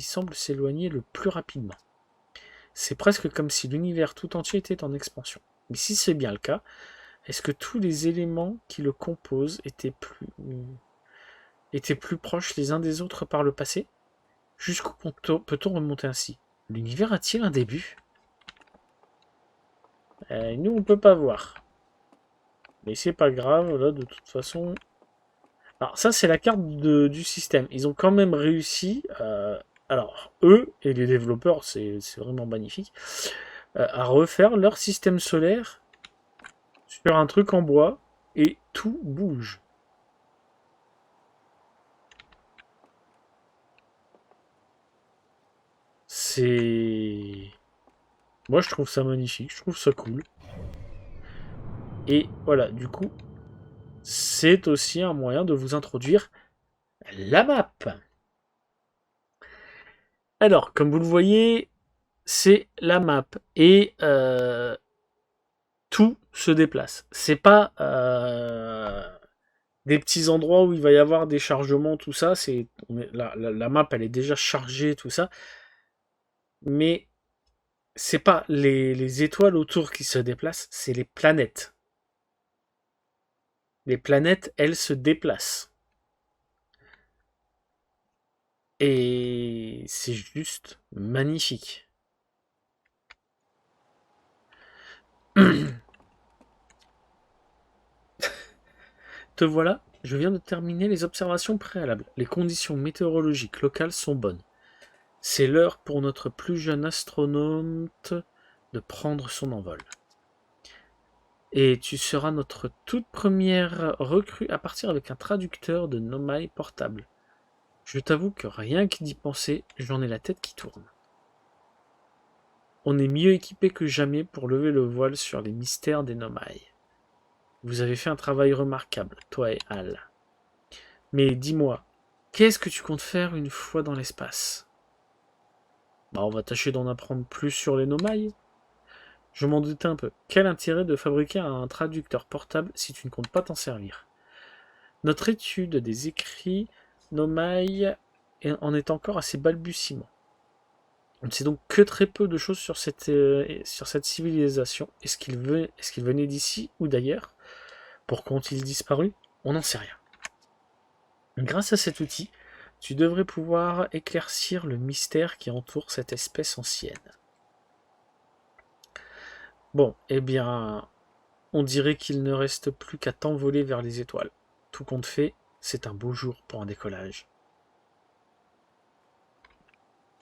semblent s'éloigner le plus rapidement. C'est presque comme si l'univers tout entier était en expansion. Mais si c'est bien le cas, est-ce que tous les éléments qui le composent étaient plus proches les uns des autres par le passé? Jusqu'où peut-on remonter ainsi? L'univers a-t-il un début? Nous, on peut pas voir. Mais c'est pas grave, là, de toute façon... Alors, ça, c'est la carte du système. Ils ont quand même réussi, alors, eux, et les développeurs, c'est vraiment magnifique, à refaire leur système solaire sur un truc en bois, et tout bouge. C'est... Moi, je trouve ça magnifique, je trouve ça cool. Et voilà, du coup, c'est c'est aussi un moyen de vous introduire la map. Alors, comme vous le voyez, c'est la map et tout se déplace. C'est pas des petits endroits où il va y avoir des chargements, tout ça. La map, elle est déjà chargée, tout ça. Mais c'est pas les étoiles autour qui se déplacent, c'est les planètes. Les planètes, elles se déplacent. Et c'est juste magnifique. Te voilà, je viens de terminer les observations préalables. Les conditions météorologiques locales sont bonnes. C'est l'heure pour notre plus jeune astronaute de prendre son envol. Et tu seras notre toute première recrue à partir avec un traducteur de Nomai portable. Je t'avoue que rien qu'd'y penser, j'en ai la tête qui tourne. On est mieux équipé que jamais pour lever le voile sur les mystères des Nomai. Vous avez fait un travail remarquable, toi et Al. Mais dis-moi, qu'est-ce que tu comptes faire une fois dans l'espace? On va tâcher d'en apprendre plus sur les Nomai. Je m'en doutais un peu. Quel intérêt de fabriquer un traducteur portable si tu ne comptes pas t'en servir? Notre étude des écrits Nomai en est encore à ses balbutiements. On ne sait donc que très peu de choses sur cette civilisation. Est-ce qu'il venait d'ici ou d'ailleurs? Pourquoi ont-ils disparu? On n'en sait rien. Grâce à cet outil, tu devrais pouvoir éclaircir le mystère qui entoure cette espèce ancienne. Bon, eh bien, on dirait qu'il ne reste plus qu'à t'envoler vers les étoiles. Tout compte fait, c'est un beau jour pour un décollage.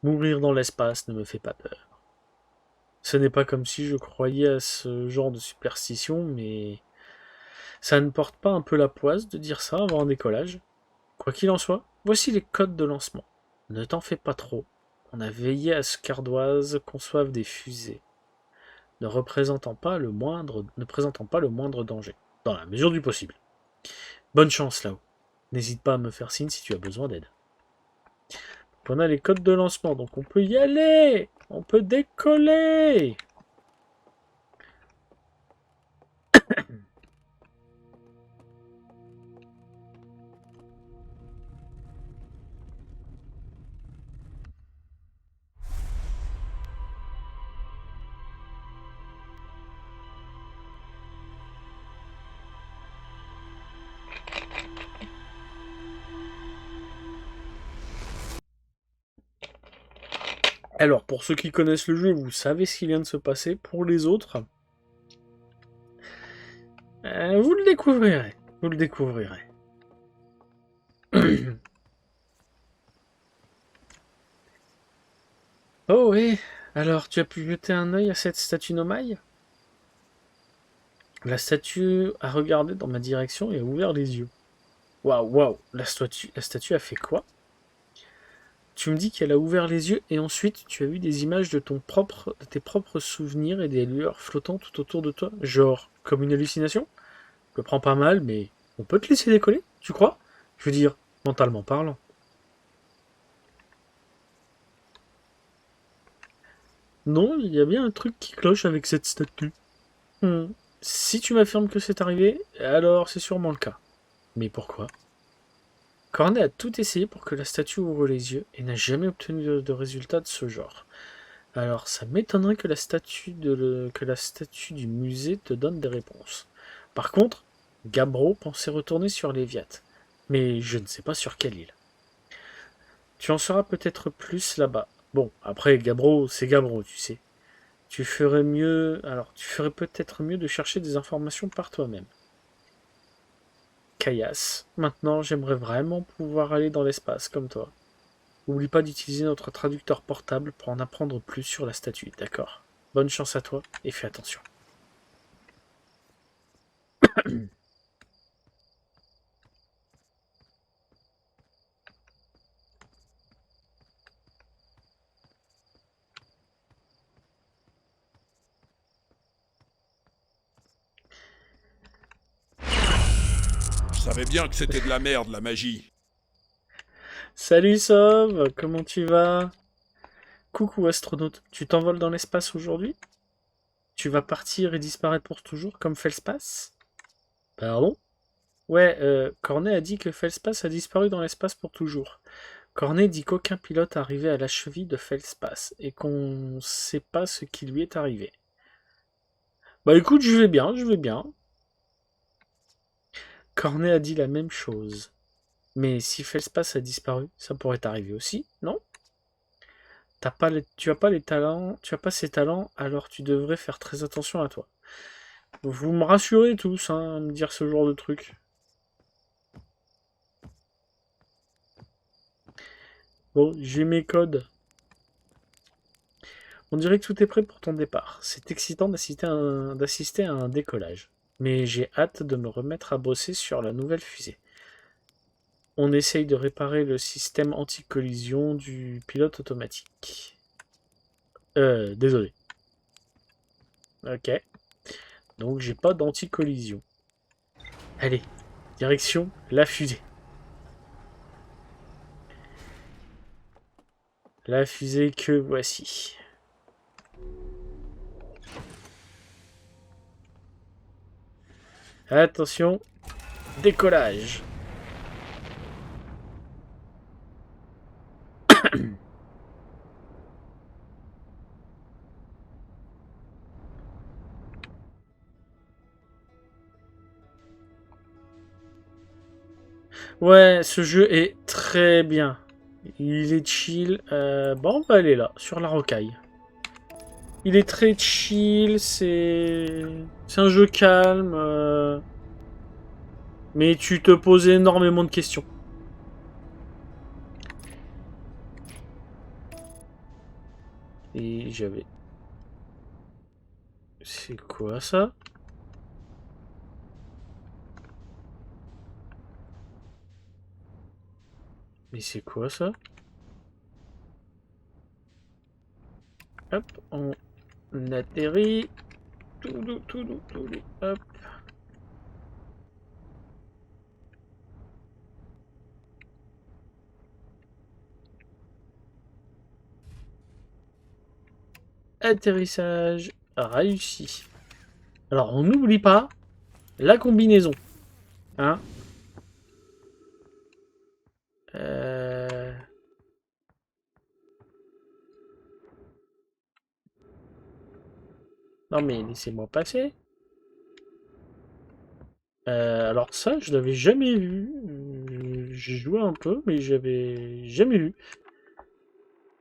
Mourir dans l'espace ne me fait pas peur. Ce n'est pas comme si je croyais à ce genre de superstition, mais ça ne porte pas un peu la poisse de dire ça avant un décollage? Quoi qu'il en soit, voici les codes de lancement. Ne t'en fais pas trop. On a veillé à ce qu'Ardoise conçoive des fusées, ne présentant pas le moindre danger, dans la mesure du possible. Bonne chance là-haut. N'hésite pas à me faire signe si tu as besoin d'aide. On a les codes de lancement, donc on peut y aller. On peut décoller. Alors, pour ceux qui connaissent le jeu, vous savez ce qui vient de se passer. Pour les autres, vous le découvrirez. Vous le découvrirez. Oh oui, alors tu as pu jeter un œil à cette statue Nomai? La statue a regardé dans ma direction et a ouvert les yeux. Waouh, la statue a fait quoi? Tu me dis qu'elle a ouvert les yeux et ensuite tu as vu des images de tes propres souvenirs et des lueurs flottant tout autour de toi, genre comme une hallucination? Je le prends pas mal, mais on peut te laisser décoller, tu crois? Je veux dire, mentalement parlant. Non, il y a bien un truc qui cloche avec cette statue. Si tu m'affirmes que c'est arrivé, alors c'est sûrement le cas. Mais pourquoi? Cornet a tout essayé pour que la statue ouvre les yeux et n'a jamais obtenu de résultat de ce genre. Alors ça m'étonnerait que la statue du musée te donne des réponses. Par contre, Gabbro pensait retourner sur Léviat, mais je ne sais pas sur quelle île. Tu en sauras peut-être plus là-bas. Bon, après Gabbro, c'est Gabbro, tu sais. Tu ferais peut-être mieux de chercher des informations par toi-même. Caillasse, maintenant j'aimerais vraiment pouvoir aller dans l'espace comme toi. Oublie pas d'utiliser notre traducteur portable pour en apprendre plus sur la statue, d'accord? Bonne chance à toi et fais attention. savais bien que c'était de la merde, la magie. Salut Sauve, comment tu vas? Coucou astronaute, tu t'envoles dans l'espace aujourd'hui? Tu vas partir et disparaître pour toujours comme Feldspath? Pardon? Ouais, Cornet a dit que Feldspath a disparu dans l'espace pour toujours. Cornet dit qu'aucun pilote arrivé à la cheville de Feldspath et qu'on sait pas ce qui lui est arrivé. Bah écoute, je vais bien, je vais bien. Cornet a dit la même chose. Mais si Feldspath a disparu, ça pourrait t'arriver aussi, non? Tu as pas les talents, tu as pas ces talents, alors tu devrais faire très attention à toi. Vous me rassurez tous, hein, à me dire ce genre de truc. Bon, j'ai mes codes. On dirait que tout est prêt pour ton départ. C'est excitant d'assister à un décollage. Mais j'ai hâte de me remettre à bosser sur la nouvelle fusée. On essaye de réparer le système anti-collision du pilote automatique. Désolé. Ok. Donc j'ai pas d'anti-collision. Allez, direction la fusée. La fusée que voici. Attention, décollage. Ouais, ce jeu est très bien. Il est chill. Bon, on va aller là, sur la rocaille. Il est très chill, c'est un jeu calme. Mais tu te poses énormément de questions. Et j'avais... C'est quoi ça? Mais c'est quoi ça? Hop, on atterrit. Tout doux, tout doux, tout doux. Hop. Atterrissage réussi. Alors, on n'oublie pas la combinaison. Hein? Euh... Non mais laissez-moi passer. Alors ça, je l'avais jamais vu. J'ai joué un peu, mais j'avais jamais vu.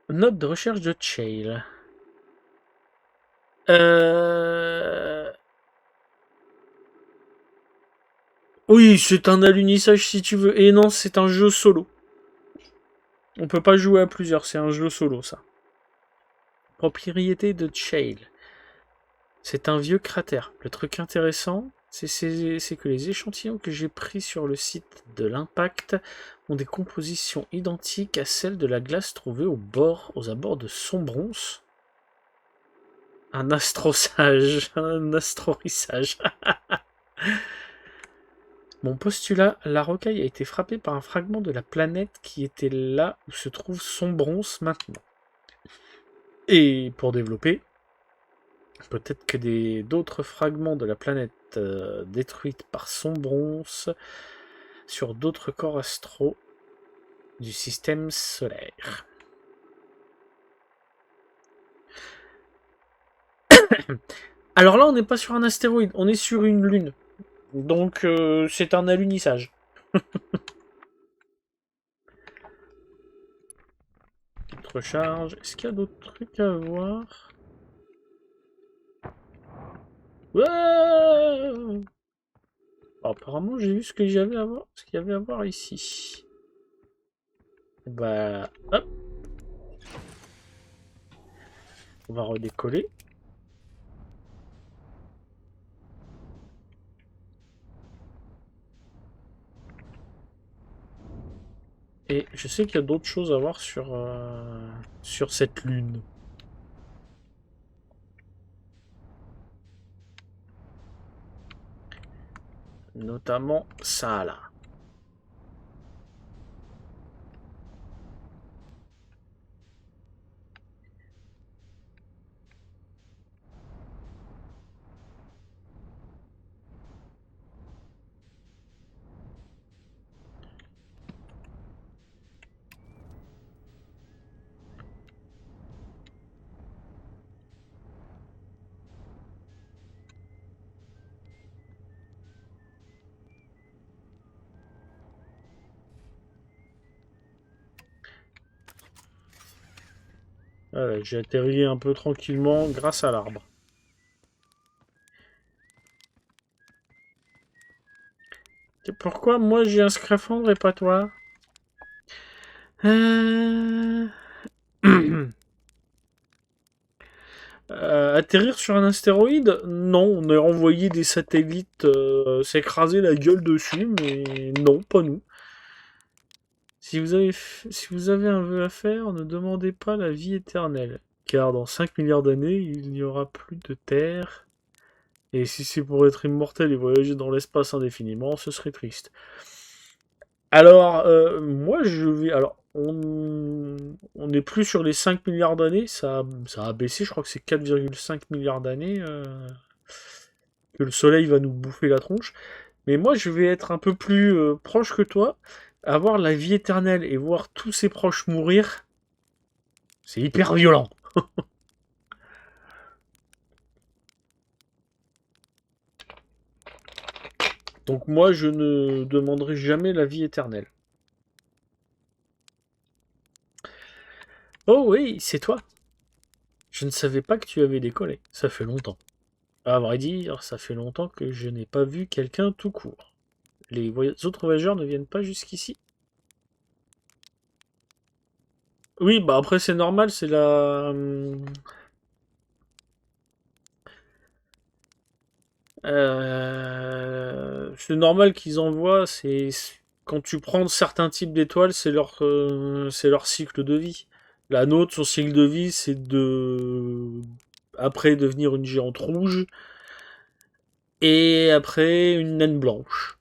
Note de recherche de Chail. Euh... Oui, c'est un alunissage si tu veux. Et non, c'est un jeu solo. On peut pas jouer à plusieurs, c'est un jeu solo ça. Propriété de Chail. C'est un vieux cratère. Le truc intéressant, c'est que les échantillons que j'ai pris sur le site de l'Impact ont des compositions identiques à celles de la glace trouvée aux abords de Sombronce. Un astrosage, un astrorissage. Mon postulat, la rocaille a été frappée par un fragment de la planète qui était là où se trouve Sombronce maintenant. Et pour développer, peut-être que d'autres fragments de la planète détruite par Sombronce sur d'autres corps astraux du système solaire. Alors là, on n'est pas sur un astéroïde, on est sur une lune. Donc c'est un alunissage. Petite recharge. Est-ce qu'il y a d'autres trucs à voir? Ouais. Apparemment, j'ai vu ce qu'il y avait à voir, ce qu'il y avait à voir ici. Bah, hop. On va redécoller. Et je sais qu'il y a d'autres choses à voir sur cette lune. Notamment ça là. Voilà, j'ai atterri un peu tranquillement grâce à l'arbre. Pourquoi moi j'ai un scaphandre et pas toi? Euh... Atterrir sur un astéroïde? Non, on a envoyé des satellites s'écraser la gueule dessus, mais non, pas nous. Si vous avez un vœu à faire, ne demandez pas la vie éternelle, car dans 5 milliards d'années, il n'y aura plus de Terre. Et si c'est pour être immortel et voyager dans l'espace indéfiniment, ce serait triste. Alors, moi, je vais... Alors, on n'est plus sur les 5 milliards d'années, ça a baissé, je crois que c'est 4,5 milliards d'années que le Soleil va nous bouffer la tronche. Mais moi, je vais être un peu plus proche que toi. Avoir la vie éternelle et voir tous ses proches mourir, c'est hyper violent. Donc moi, je ne demanderai jamais la vie éternelle. Oh oui, c'est toi. Je ne savais pas que tu avais décollé. Ça fait longtemps. À vrai dire, ça fait longtemps que je n'ai pas vu quelqu'un tout court. Les autres voyageurs ne viennent pas jusqu'ici. Oui, bah après c'est normal, c'est la... c'est normal qu'ils envoient, quand tu prends certains types d'étoiles, c'est leur cycle de vie. La nôtre, son cycle de vie, c'est de après devenir une géante rouge et après une naine blanche.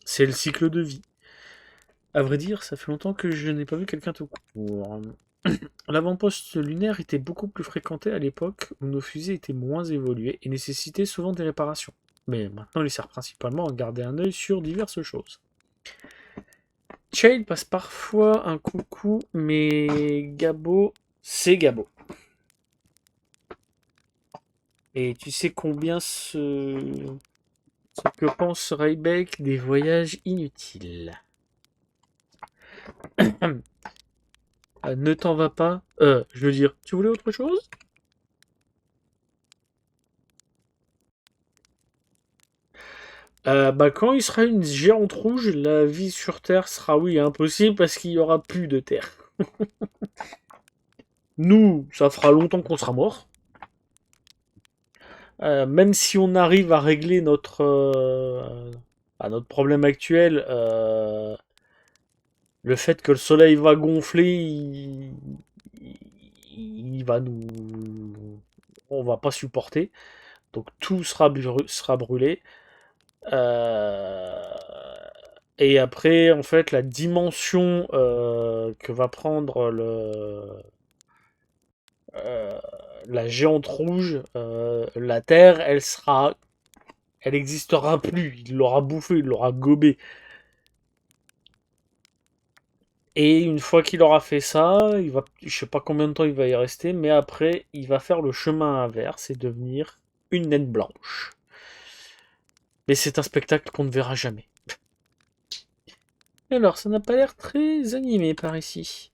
C'est le cycle de vie. À vrai dire, ça fait longtemps que je n'ai pas vu quelqu'un tout court. L'avant-poste lunaire était beaucoup plus fréquenté à l'époque où nos fusées étaient moins évoluées et nécessitaient souvent des réparations. Mais maintenant, il sert principalement à garder un œil sur diverses choses. Chael passe parfois un coucou, mais Gabo, c'est Gabo. Et tu sais combien ce que pense Raybeck des voyages inutiles. Ne t'en va pas. Je veux dire, tu voulais autre chose? Bah, quand il sera une géante rouge, la vie sur Terre sera, oui, impossible parce qu'il n'y aura plus de Terre. Nous, ça fera longtemps qu'on sera mort. Même si on arrive à régler notre problème actuel, le fait que le soleil va gonfler, il va nous... On va pas supporter. Donc tout sera brûlé. Euh, Et après, en fait, la dimension que va prendre euh, la géante rouge, la Terre, elle existera plus. Il l'aura bouffé, il l'aura gobé. Et une fois qu'il aura fait ça, je sais pas combien de temps il va y rester, mais après, il va faire le chemin inverse et devenir une naine blanche. Mais c'est un spectacle qu'on ne verra jamais. Alors, ça n'a pas l'air très animé par ici.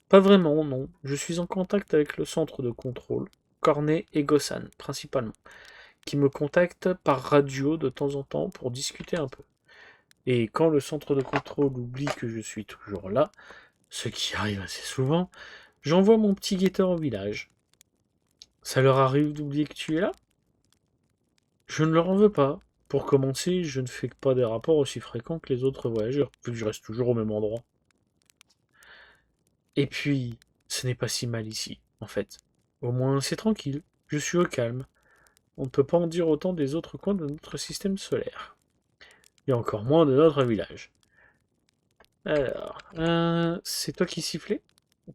Pas vraiment, non. Je suis en contact avec le centre de contrôle, Cornet et Gossan, principalement, qui me contactent par radio de temps en temps pour discuter un peu. Et quand le centre de contrôle oublie que je suis toujours là, ce qui arrive assez souvent, j'envoie mon petit guetteur au village. Ça leur arrive d'oublier que tu es là? Je ne leur en veux pas. Pour commencer, je ne fais pas des rapports aussi fréquents que les autres voyageurs, vu que je reste toujours au même endroit. Et puis, ce n'est pas si mal ici, en fait. Au moins, c'est tranquille. Je suis au calme. On ne peut pas en dire autant des autres coins de notre système solaire. Et encore moins de notre village. Alors, c'est toi qui sifflais?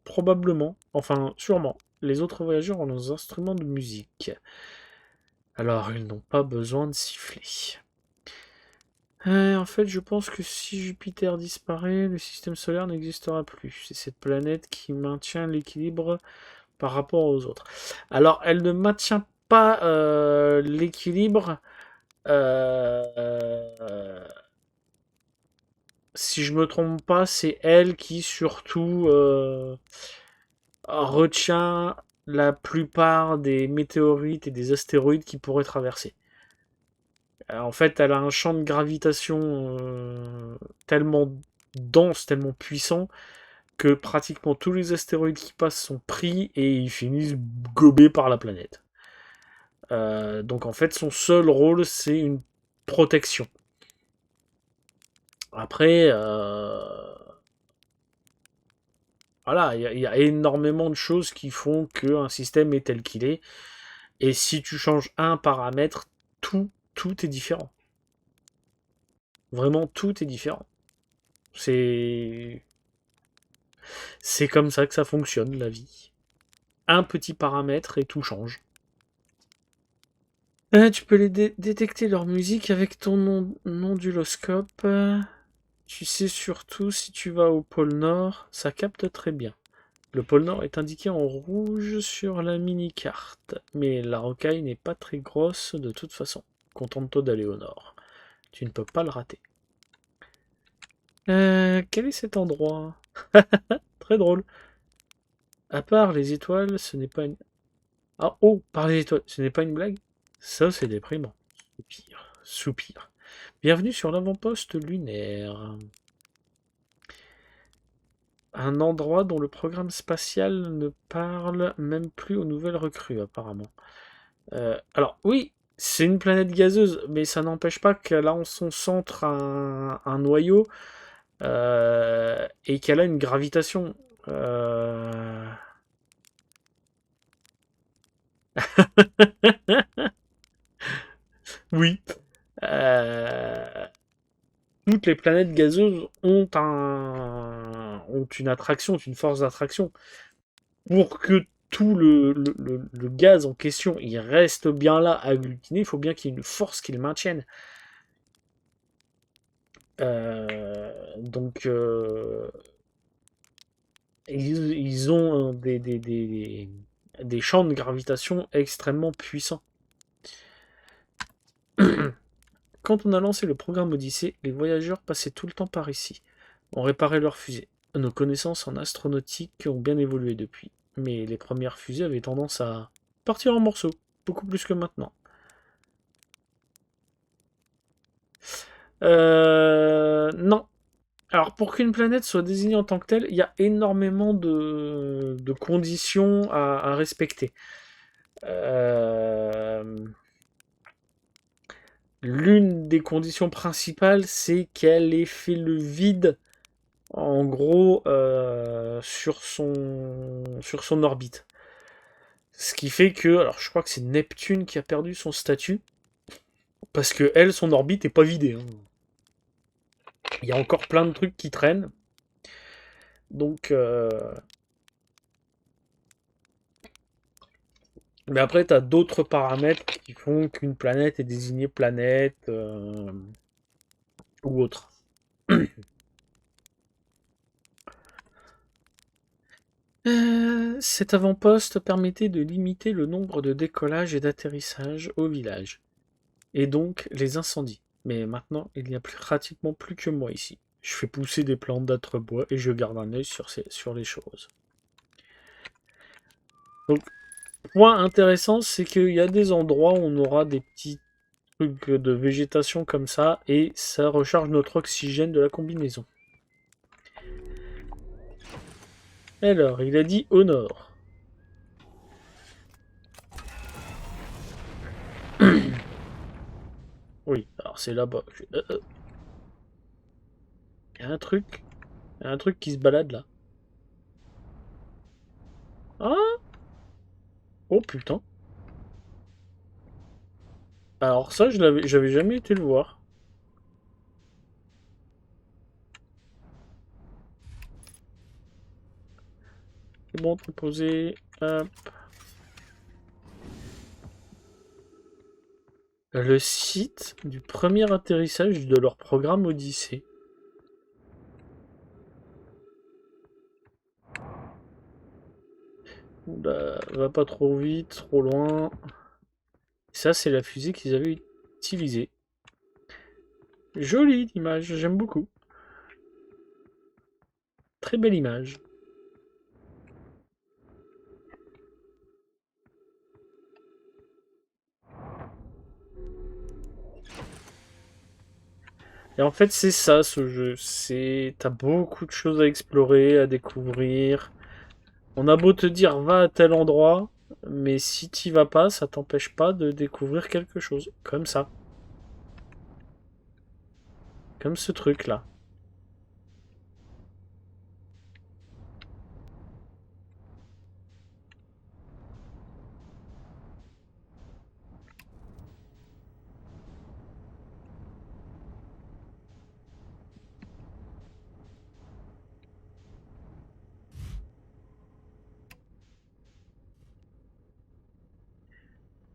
Probablement. Enfin, sûrement. Les autres voyageurs ont leurs instruments de musique. Alors, ils n'ont pas besoin de siffler. En fait, je pense que si Jupiter disparaît, le système solaire n'existera plus. C'est cette planète qui maintient l'équilibre par rapport aux autres. Alors, elle ne maintient pas l'équilibre. Si je me trompe pas, c'est elle qui surtout retient la plupart des météorites et des astéroïdes qui pourraient traverser. En fait, elle a un champ de gravitation tellement dense, tellement puissant, que pratiquement tous les astéroïdes qui passent sont pris et ils finissent gobés par la planète. Donc en fait, son seul rôle, c'est une protection. Après, voilà, il y a énormément de choses qui font qu'un système est tel qu'il est. Et si tu changes un paramètre, tout est différent. Vraiment, tout est différent. C'est c'est comme ça que ça fonctionne, la vie. Un petit paramètre et tout change. Tu peux détecter leur musique avec ton onduloscope. Tu sais surtout si tu vas au pôle Nord, ça capte très bien. Le pôle Nord est indiqué en rouge sur la mini-carte, mais la rocaille n'est pas très grosse de toute façon. Contente-toi d'aller au Nord. Tu ne peux pas le rater. Quel est cet endroit? Très drôle. À part les étoiles, ce n'est pas une... Ah, oh, par les étoiles, ce n'est pas une blague? Ça, c'est déprimant. Soupir, soupir. Bienvenue sur l'avant-poste lunaire. Un endroit dont le programme spatial ne parle même plus aux nouvelles recrues, apparemment. Alors, oui, c'est une planète gazeuse, mais ça n'empêche pas qu'elle a en son centre un noyau et qu'elle a une gravitation. Oui. Euh, Toutes les planètes gazeuses ont une attraction, une force d'attraction. Pour que tout le gaz en question il reste bien là agglutiné, il faut bien qu'il y ait une force qui le maintienne. Donc ils ont des champs de gravitation extrêmement puissants. Quand on a lancé le programme Odyssée, les voyageurs passaient tout le temps par ici. On réparait leurs fusées. Nos connaissances en astronautique ont bien évolué depuis, mais les premières fusées avaient tendance à partir en morceaux, beaucoup plus que maintenant. Non. Alors, pour qu'une planète soit désignée en tant que telle, il y a énormément de conditions à respecter. L'une des conditions principales, c'est qu'elle ait fait le vide, en gros, sur son orbite. Ce qui fait que, alors je crois que c'est Neptune qui a perdu son statut, parce que elle, son orbite est pas vidée, hein. Il y a encore plein de trucs qui traînent. Donc, mais après, tu as d'autres paramètres qui font qu'une planète est désignée planète ou autre. Cet avant-poste permettait de limiter le nombre de décollages et d'atterrissages au village, et donc les incendies. Mais maintenant, il n'y a pratiquement plus que moi ici. Je fais pousser des plantes d'âtre-bois et je garde un œil sur les choses. Donc, point intéressant, c'est qu'il y a des endroits où on aura des petits trucs de végétation comme ça, et ça recharge notre oxygène de la combinaison. Alors, il a dit au nord. Oui, alors c'est là-bas. Il y a un truc. Il y a un truc qui se balade là. Ah. Oh putain. Alors ça, j'avais jamais été le voir. C'est bon, t'es posé. Hop. Le site du premier atterrissage de leur programme Odyssée. Oula, va pas trop vite, trop loin. Ça, c'est la fusée qu'ils avaient utilisée. Jolie image, j'aime beaucoup. Très belle image. Et en fait, c'est ça ce jeu. T'as beaucoup de choses à explorer, à découvrir. On a beau te dire va à tel endroit, mais si t'y vas pas, ça t'empêche pas de découvrir quelque chose. Comme ça. Comme ce truc là.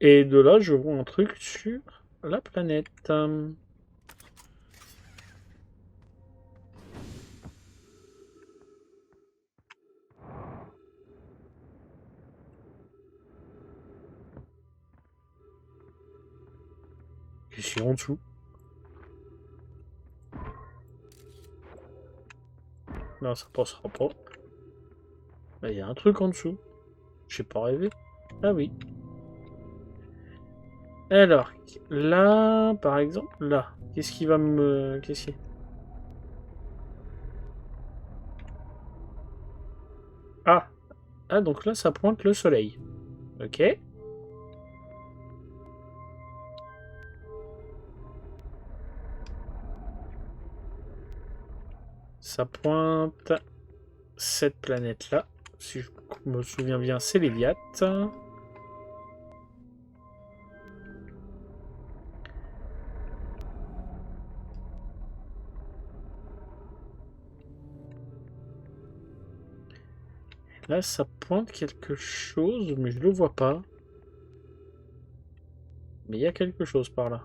Et de là, je vois un truc sur la planète. Qu'est-ce qu'il y a en dessous? Non, ça passera pas. Il y a un truc en dessous. J'ai pas rêvé. Ah oui. Alors, là, par exemple, là. Qu'est-ce qui va me... Qu'est-ce qui... Ah! Ah, donc là, ça pointe le soleil. Ok. Ça pointe cette planète-là. Si je me souviens bien, c'est l'Eliat. Là, ça pointe quelque chose, mais je le vois pas. Mais il y a quelque chose par là.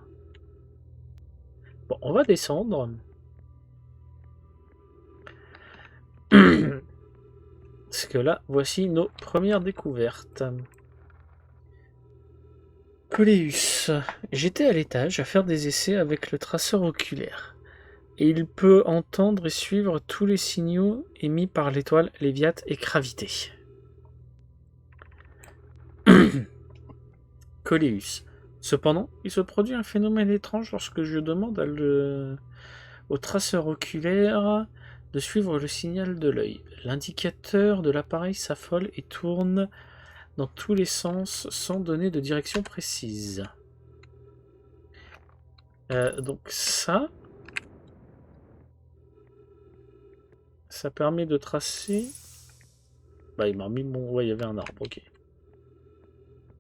Bon, on va descendre. Parce que là, voici nos premières découvertes. Coléus. J'étais à l'étage à faire des essais avec le traceur oculaire. Et il peut entendre et suivre tous les signaux émis par l'étoile, Léviat et Gravité. Coléus. Cependant, il se produit un phénomène étrange lorsque je demande au traceur oculaire de suivre le signal de l'œil. L'indicateur de l'appareil s'affole et tourne dans tous les sens sans donner de direction précise. Donc ça permet de tracer... Bah il m'a mis mon... Ouais, il y avait un arbre, ok.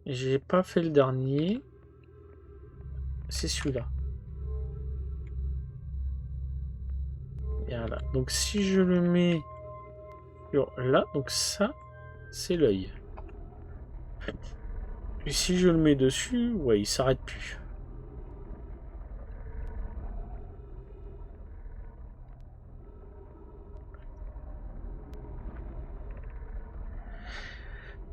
J'ai pas fait le dernier. C'est celui-là. Voilà. Donc si je le mets sur là, donc ça, c'est l'œil. Et si je le mets dessus, ouais, il s'arrête plus.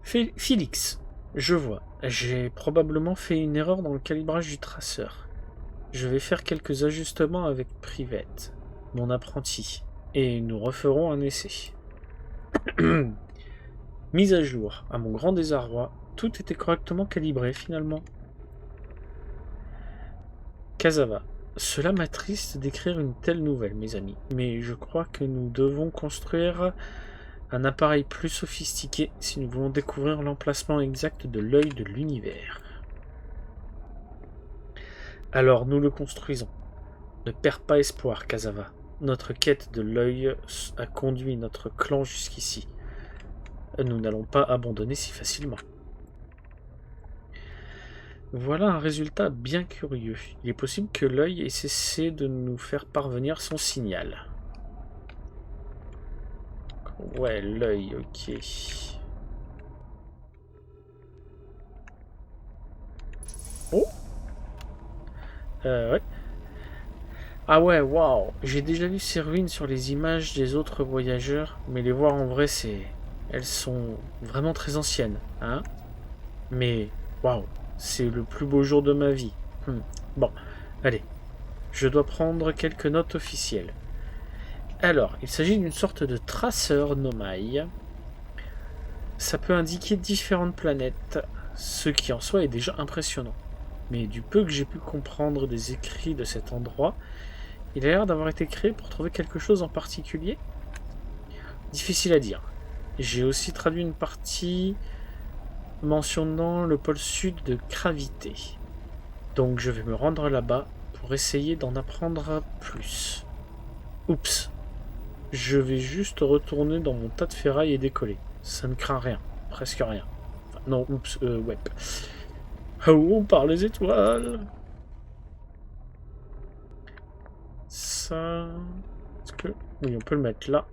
Félix, je vois. J'ai probablement fait une erreur dans le calibrage du traceur. Je vais faire quelques ajustements avec Privette, mon apprenti, et nous referons un essai. Mise à jour. À mon grand désarroi, tout était correctement calibré finalement. Cassava. Cela m'attriste d'écrire une telle nouvelle, mes amis, mais je crois que nous devons construire un appareil plus sophistiqué si nous voulons découvrir l'emplacement exact de l'œil de l'univers. Alors nous le construisons. Ne perds pas espoir, Cassava. Notre quête de l'œil a conduit notre clan jusqu'ici. Nous n'allons pas abandonner si facilement. Voilà un résultat bien curieux. Il est possible que l'œil ait cessé de nous faire parvenir son signal. Ouais, l'œil, ok. Oh, ouais. Ah ouais, waouh. J'ai déjà vu ces ruines sur les images des autres voyageurs, mais les voir en vrai, elles sont vraiment très anciennes, hein. Mais, waouh, c'est le plus beau jour de ma vie. Bon, allez. Je dois prendre quelques notes officielles. Alors, il s'agit d'une sorte de traceur Nomai. Ça peut indiquer différentes planètes, ce qui en soi est déjà impressionnant. Mais du peu que j'ai pu comprendre des écrits de cet endroit, Il a l'air d'avoir été créé pour trouver quelque chose en particulier. Difficile à dire. J'ai aussi traduit une partie mentionnant le pôle sud de Gravité. Donc je vais me rendre là-bas pour essayer d'en apprendre plus. Oups. Je vais juste retourner dans mon tas de ferraille et décoller. Ça ne craint rien. Presque rien. Enfin, non, oups, ouais. Oh, par les étoiles. Ça... Est-ce que... Oui, on peut le mettre là.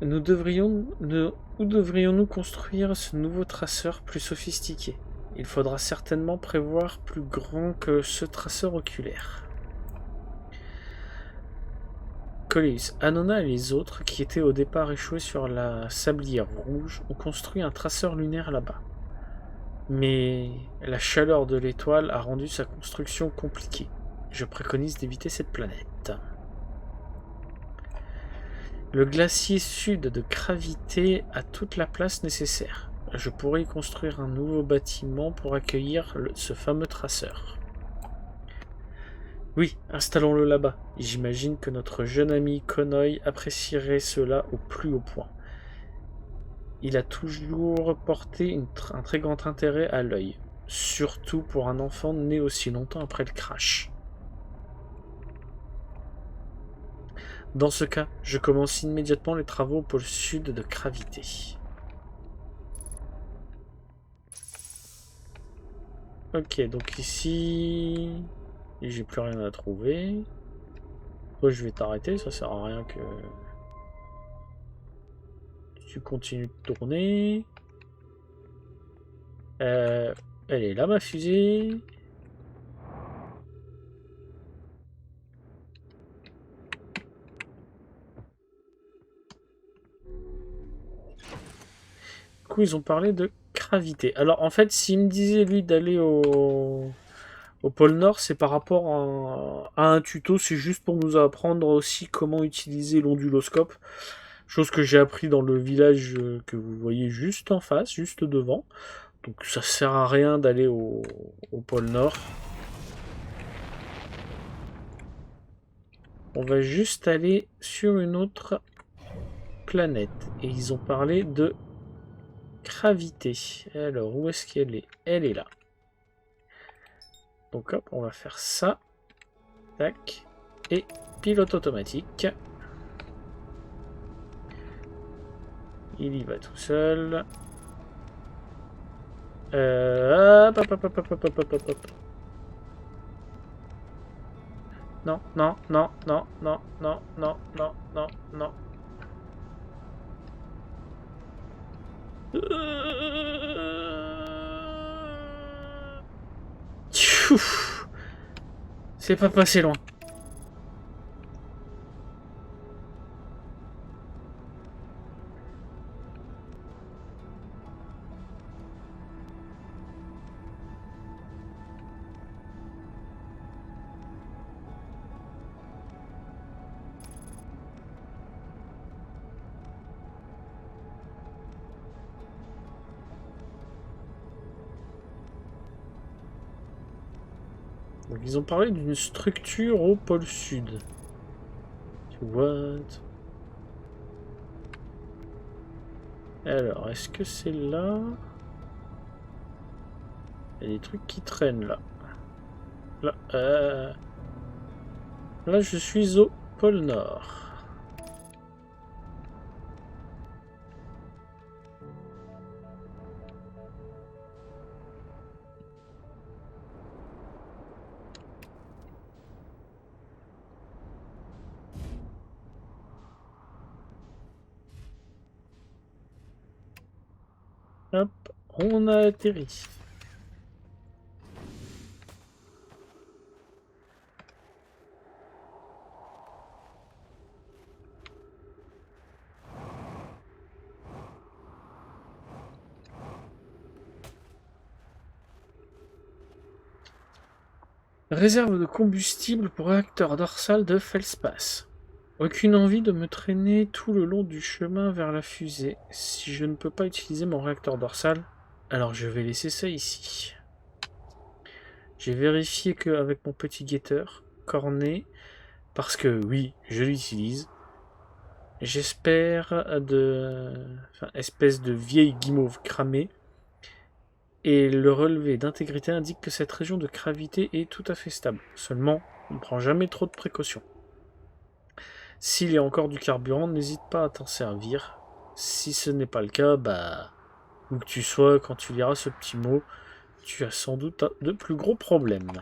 Où devrions-nous construire ce nouveau traceur plus sophistiqué? Il faudra certainement prévoir plus grand que ce traceur oculaire. Coleus, Anona et les autres, qui étaient au départ échoués sur la sablière rouge, ont construit un traceur lunaire là-bas. Mais la chaleur de l'étoile a rendu sa construction compliquée. Je préconise d'éviter cette planète. Le glacier sud de Gravité a toute la place nécessaire. Je pourrais y construire un nouveau bâtiment pour accueillir ce fameux traceur. Oui, installons-le là-bas. J'imagine que notre jeune ami Konoy apprécierait cela au plus haut point. Il a toujours porté un très grand intérêt à l'œil, surtout pour un enfant né aussi longtemps après le crash. Dans ce cas, je commence immédiatement les travaux au pôle sud de Gravité. Ok, donc ici... j'ai plus rien à trouver. Toi, je vais t'arrêter, ça sert à rien que... tu continues de tourner. Elle est là, ma fusée. Du coup, ils ont parlé de Gravité. Alors, en fait, s'il me disait, lui, d'aller au pôle Nord, c'est par rapport à un tuto. C'est juste pour nous apprendre aussi comment utiliser l'onduloscope. Chose que j'ai appris dans le village que vous voyez juste en face, juste devant. Donc ça sert à rien d'aller au pôle Nord. On va juste aller sur une autre planète. Et ils ont parlé de Gravité. Alors, où est-ce qu'elle est? Elle est là. Donc hop, on va faire ça. Tac. Et pilote automatique. Il y va tout seul. Hop, hop, hop, hop, hop, hop, hop, hop, hop. Non, non, non, non, non, non, non, non, non, non. Tchouf. C'est pas passé loin. Donc ils ont parlé d'une structure au pôle sud. What? Alors, est-ce que c'est là? Il y a des trucs qui traînent là. Là, je suis au pôle Nord. Hop, on a atterri. Réserve de combustible pour réacteur dorsal de Feldspath. Aucune envie de me traîner tout le long du chemin vers la fusée. Si je ne peux pas utiliser mon réacteur dorsal, alors je vais laisser ça ici. J'ai vérifié qu'avec mon petit guetteur, cornet, parce que oui, je l'utilise. J'espère Enfin, espèce de vieille guimauve cramée. Et le relevé d'intégrité indique que cette région de gravité est tout à fait stable. Seulement, on ne prend jamais trop de précautions. S'il y a encore du carburant, n'hésite pas à t'en servir. Si ce n'est pas le cas, bah, où que tu sois, quand tu liras ce petit mot, tu as sans doute de plus gros problèmes.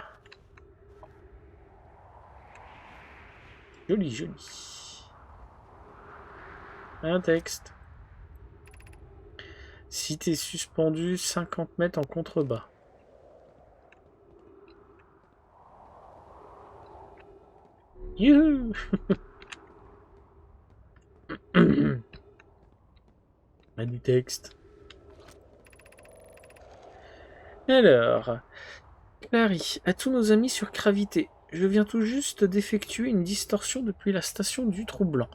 Joli, joli. Un texte. Si t'es suspendu 50 mètres en contrebas. Youhou. Du texte. Alors, Clary, à tous nos amis sur Gravité, je viens tout juste d'effectuer une distorsion depuis la station du trou blanc,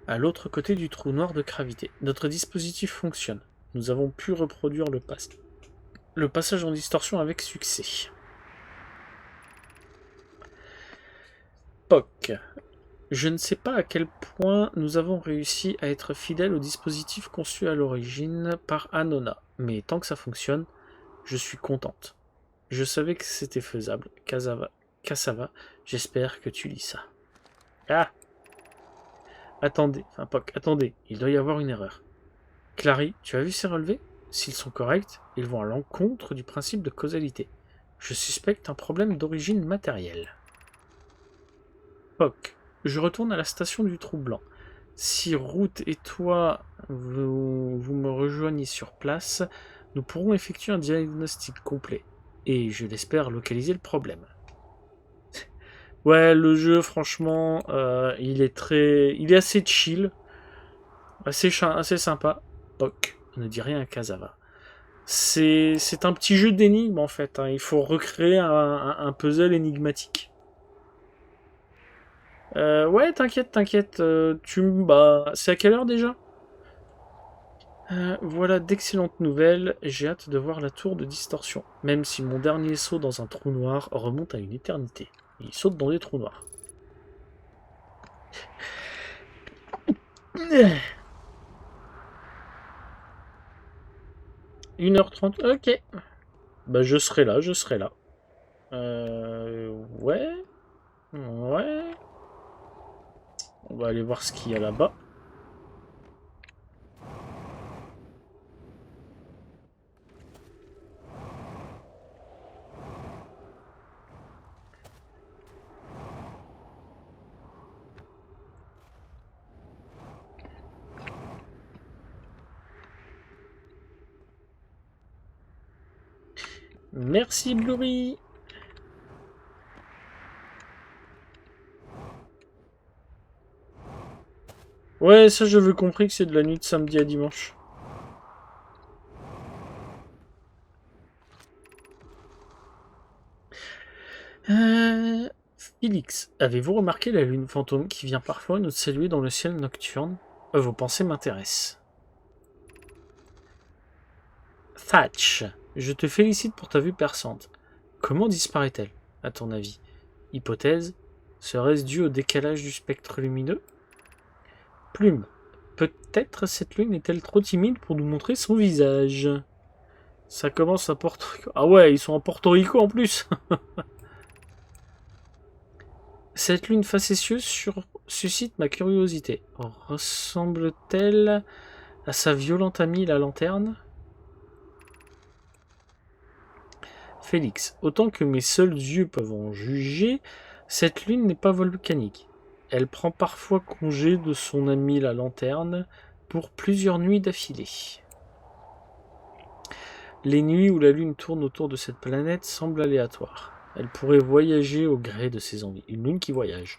à l'autre côté du trou noir de Gravité. Notre dispositif fonctionne. Nous avons pu reproduire le passage en distorsion avec succès. POC. Je ne sais pas à quel point nous avons réussi à être fidèles au dispositif conçu à l'origine par Anona, mais tant que ça fonctionne, je suis contente. Je savais que c'était faisable. Cassava, j'espère que tu lis ça. Ah! Attendez, enfin POC, attendez, il doit y avoir une erreur. Clary, tu as vu ces relevés? S'ils sont corrects, ils vont à l'encontre du principe de causalité. Je suspecte un problème d'origine matérielle. POC, je retourne à la station du Trou Blanc. Si Route et toi, vous me rejoignez sur place, nous pourrons effectuer un diagnostic complet. Et je l'espère localiser le problème. Ouais, le jeu, franchement, il est assez chill, assez sympa. POC, ne dis rien à Cassava. C'est un petit jeu d'énigmes en fait. Hein. Il faut recréer un puzzle énigmatique. Ouais, t'inquiète. Bah, c'est à quelle heure déjà? Voilà d'excellentes nouvelles. J'ai hâte de voir la tour de distorsion. Même si mon dernier saut dans un trou noir remonte à une éternité. Il saute dans des trous noirs. 1h30, ok. Bah je serai là. Ouais. Ouais. On va aller voir ce qu'il y a là-bas. Merci Blurry. Ouais, ça j'avais compris que c'est de la nuit de samedi à dimanche. Félix, avez-vous remarqué la lune fantôme qui vient parfois nous saluer dans le ciel nocturne? Vos pensées m'intéressent. Thatch, je te félicite pour ta vue perçante. Comment disparaît-elle, à ton avis? Hypothèse, serait-ce dû au décalage du spectre lumineux? Plume, peut-être cette lune est-elle trop timide pour nous montrer son visage? Ça commence à Porto Rico. Ah ouais, ils sont à Porto Rico en plus. Cette lune facétieuse suscite ma curiosité. Ressemble-t-elle à sa violente amie la lanterne? Félix, autant que mes seuls yeux peuvent en juger, cette lune n'est pas volcanique. Elle prend parfois congé de son amie la lanterne pour plusieurs nuits d'affilée. Les nuits où la lune tourne autour de cette planète semblent aléatoires. Elle pourrait voyager au gré de ses envies. Une lune qui voyage.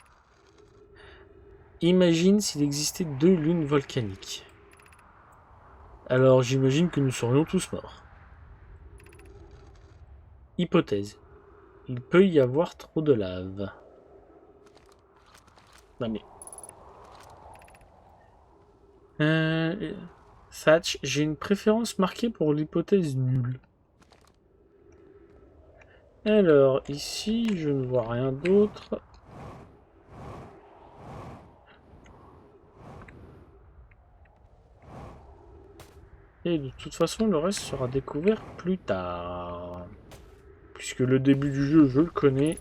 Imagine s'il existait 2 lunes volcaniques. Alors j'imagine que nous serions tous morts. Hypothèse. Il peut y avoir trop de lave. Non mais... Thatch, j'ai une préférence marquée pour l'hypothèse nulle. Alors, ici, je ne vois rien d'autre. Et de toute façon, le reste sera découvert plus tard. Puisque le début du jeu, je le connais.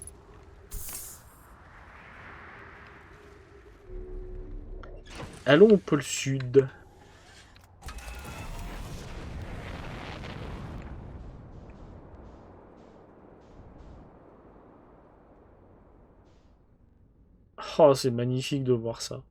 Allons au pôle sud. Oh, c'est magnifique de voir ça.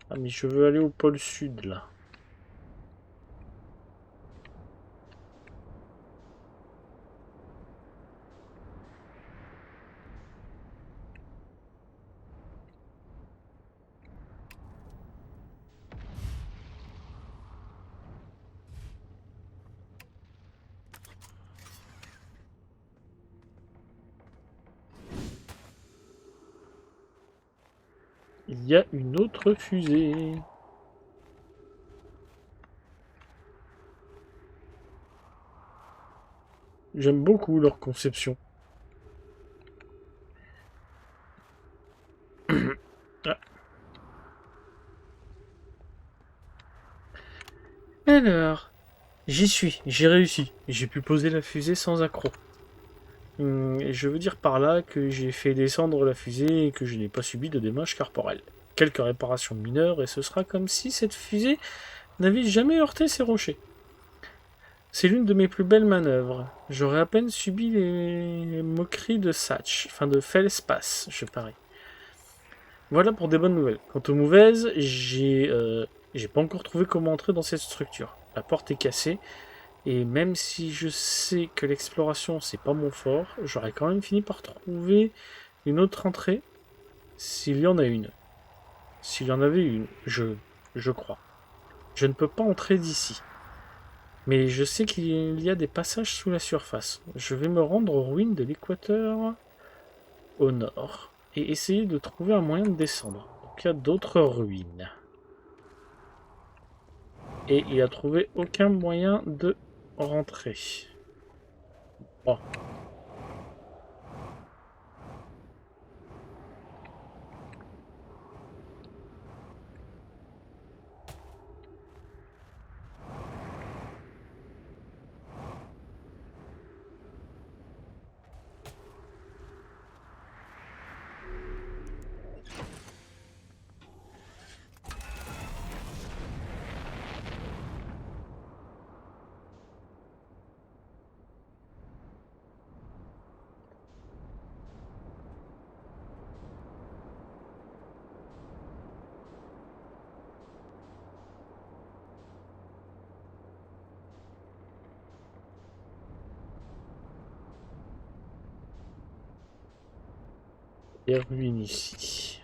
Ah, mais je veux aller au pôle sud, là. Il y a une autre fusée. J'aime beaucoup leur conception. Ah. Alors, j'y suis, j'ai réussi. J'ai pu poser la fusée sans accroc. Et je veux dire par là que j'ai fait descendre la fusée et que je n'ai pas subi de dommages corporels. Quelques réparations mineures et ce sera comme si cette fusée n'avait jamais heurté ces rochers. C'est l'une de mes plus belles manœuvres. J'aurais à peine subi les moqueries de Satch, enfin de Fellspass, je parie. Voilà pour des bonnes nouvelles. Quant aux mauvaises, j'ai pas encore trouvé comment entrer dans cette structure. La porte est cassée, et même si je sais que l'exploration c'est pas mon fort, j'aurais quand même fini par trouver une autre entrée, s'il y en a une. S'il y en avait une, je crois. Je ne peux pas entrer d'ici. Mais je sais qu'il y a des passages sous la surface. Je vais me rendre aux ruines de l'équateur au nord et essayer de trouver un moyen de descendre. Donc il y a d'autres ruines. Et il a trouvé aucun moyen de rentrer. Bon. Il y a ruines ici.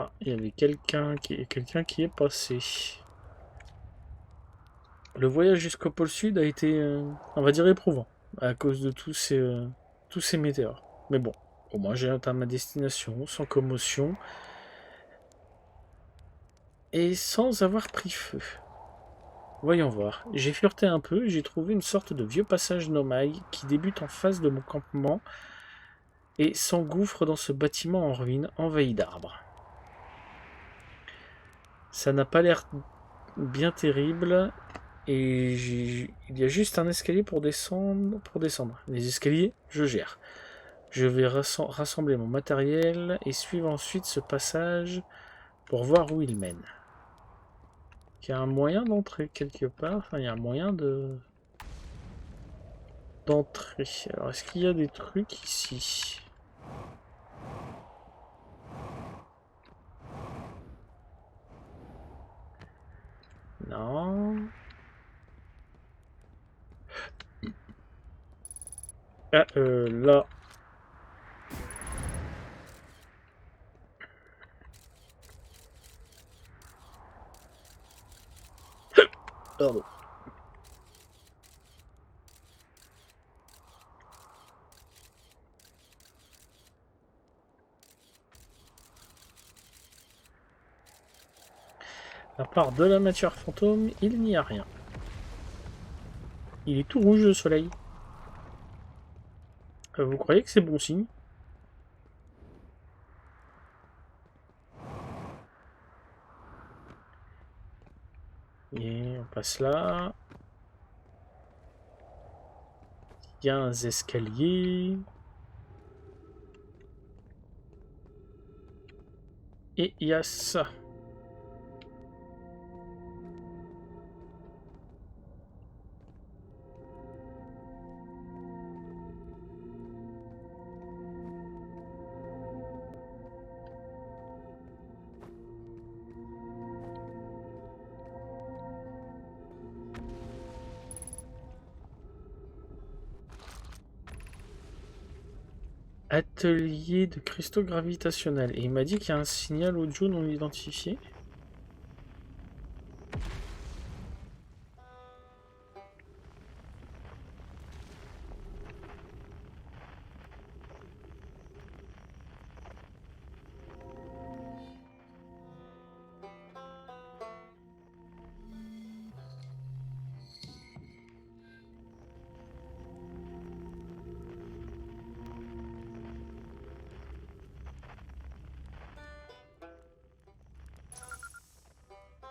Ah, il y avait quelqu'un qui est passé. Le voyage jusqu'au pôle sud a été, on va dire, éprouvant à cause de tous ces météores. Mais bon, au moins j'ai atteint ma destination sans commotion et sans avoir pris feu. Voyons voir. J'ai fureté un peu et j'ai trouvé une sorte de vieux passage nomade qui débute en face de mon campement et s'engouffre dans ce bâtiment en ruine envahi d'arbres. Ça n'a pas l'air bien terrible et il y a juste un escalier pour descendre. Les escaliers, je gère. Je vais rassembler mon matériel et suivre ensuite ce passage pour voir où il mène. Il y a un moyen d'entrer quelque part, enfin il y a un moyen d'entrer. Alors est-ce qu'il y a des trucs ici? Non. Ah, là. Pardon. À part de la matière fantôme, il n'y a rien. Il est tout rouge le soleil. Vous croyez que c'est bon signe? Et on passe là. Il y a un escalier. Et il y a ça. Atelier de cristaux gravitationnels. Et il m'a dit qu'il y a un signal audio non identifié.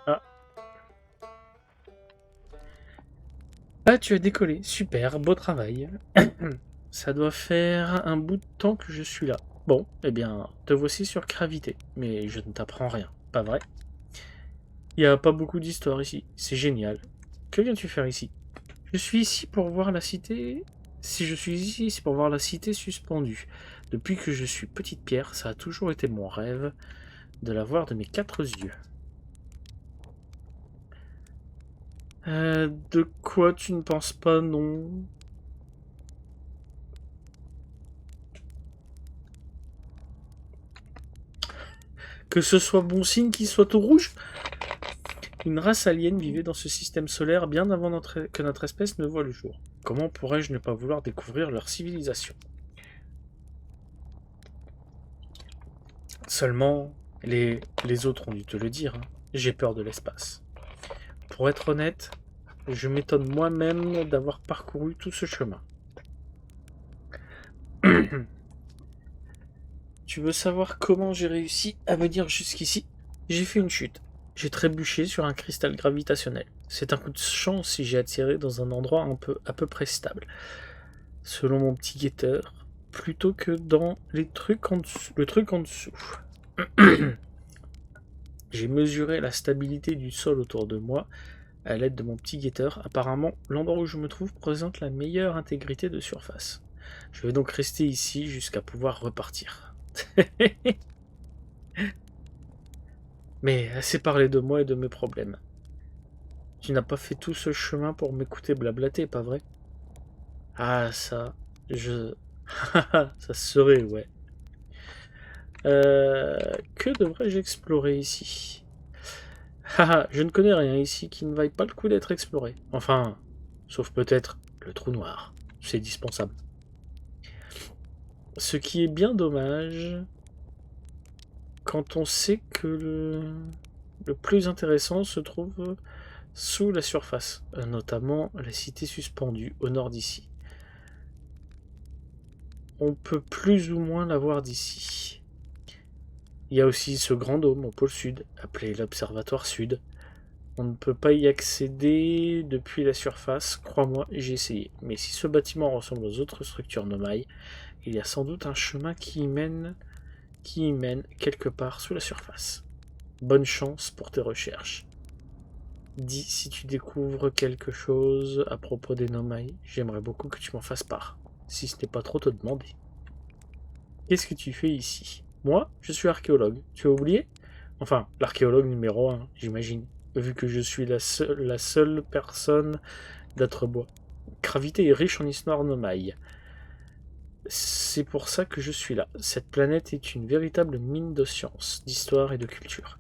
Ah. Ah, tu as décollé. Super, beau travail. Ça doit faire un bout de temps que je suis là. Bon, eh bien, te voici sur Gravité. Mais je ne t'apprends rien, pas vrai? Il n'y a pas beaucoup d'histoire ici. C'est génial. Que viens-tu faire ici? Je suis ici pour voir la cité... Si je suis ici, c'est pour voir la cité suspendue. Depuis que je suis petite pierre, ça a toujours été mon rêve de la voir de mes 4 yeux. De quoi tu ne penses pas, non? Que ce soit bon signe qu'il soit tout rouge? Une race alien vivait dans ce système solaire bien avant que notre espèce ne voie le jour. Comment pourrais-je ne pas vouloir découvrir leur civilisation? Seulement, les autres ont dû te le dire, hein, j'ai peur de l'espace. Pour être honnête, je m'étonne moi-même d'avoir parcouru tout ce chemin. Tu veux savoir comment j'ai réussi à venir jusqu'ici? J'ai fait une chute. J'ai trébuché sur un cristal gravitationnel. C'est un coup de chance si j'ai atterri dans un endroit à peu près stable. Selon mon petit guetteur, plutôt que dans le truc en dessous. J'ai mesuré la stabilité du sol autour de moi à l'aide de mon petit guetteur. Apparemment, l'endroit où je me trouve présente la meilleure intégrité de surface. Je vais donc rester ici jusqu'à pouvoir repartir. Mais assez parlé de moi et de mes problèmes. Tu n'as pas fait tout ce chemin pour m'écouter blablater, pas vrai? Ah, ça, ça serait, ouais. Que devrais-je explorer ici? Haha, je ne connais rien ici qui ne vaille pas le coup d'être exploré. Enfin, sauf peut-être le trou noir. C'est dispensable. Ce qui est bien dommage quand on sait que le plus intéressant se trouve sous la surface, notamment la cité suspendue au nord d'ici. On peut plus ou moins la voir d'ici. Il y a aussi ce grand dôme au pôle sud, appelé l'Observatoire Sud. On ne peut pas y accéder depuis la surface, crois-moi, j'ai essayé. Mais si ce bâtiment ressemble aux autres structures Nomai, il y a sans doute un chemin qui y mène quelque part sous la surface. Bonne chance pour tes recherches. Dis si tu découvres quelque chose à propos des Nomai, j'aimerais beaucoup que tu m'en fasses part, si ce n'est pas trop te demander. Qu'est-ce que tu fais ici? Moi, je suis archéologue. Tu as oublié? Enfin, l'archéologue numéro 1, j'imagine. vu que je suis la seule personne d'être bois. Gravité est riche en histoire nomade. C'est pour ça que je suis là. Cette planète est une véritable mine de science, d'histoire et de culture.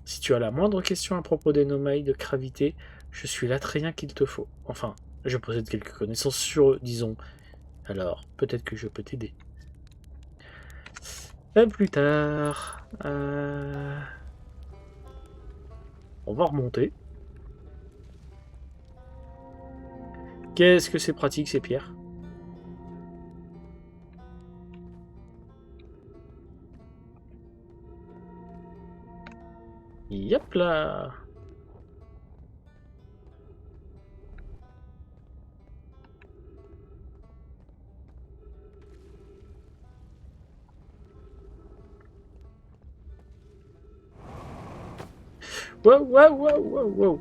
Si tu as la moindre question à propos des Nomai de gravité, je suis l'Atréien qu'il te faut. Enfin, je possède quelques connaissances sur eux, disons. Alors, peut-être que je peux t'aider. Plus tard. On va remonter. Qu'est-ce que c'est pratique ces pierres? Yep là. Wow, wow, wow, wow, wow.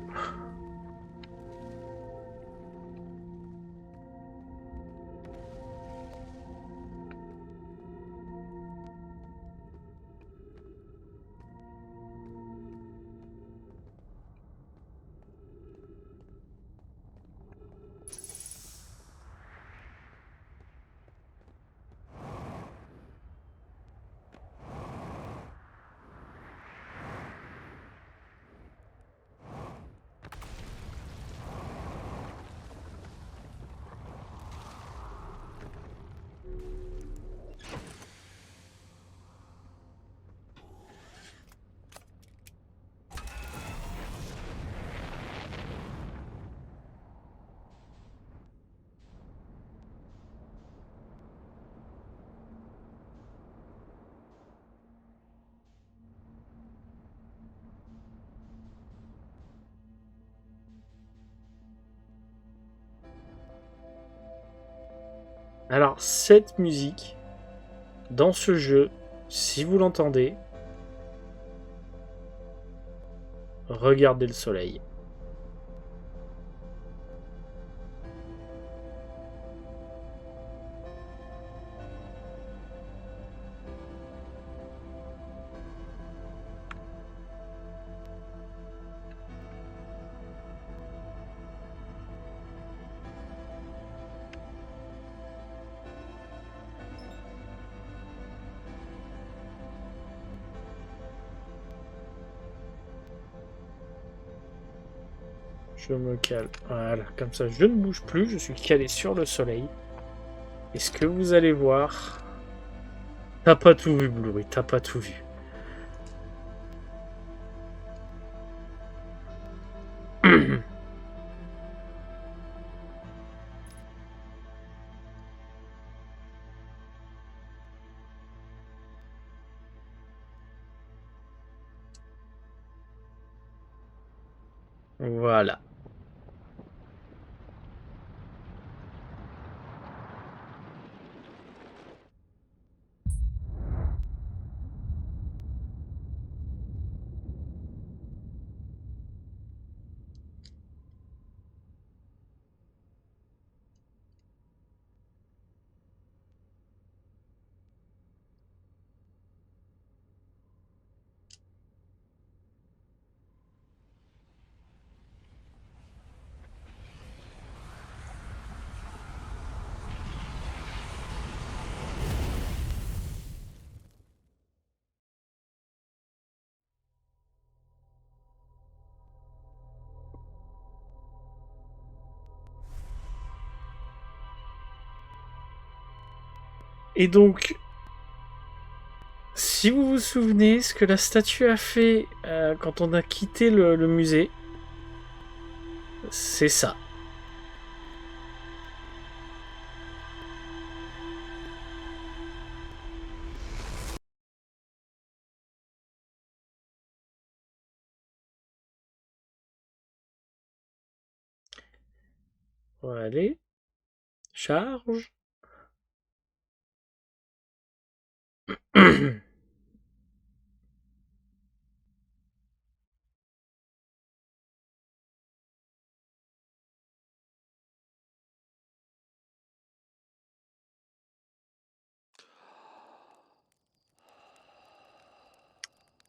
Alors, cette musique, dans ce jeu, si vous l'entendez, regardez le soleil. Je me cale. Voilà, comme ça je ne bouge plus, je suis calé sur le soleil. Et ce que vous allez voir... T'as pas tout vu, Blu-ray, t'as pas tout vu. Voilà. Et donc, si vous vous souvenez, ce que la statue a fait quand on a quitté le musée, c'est ça. On va aller. Charge.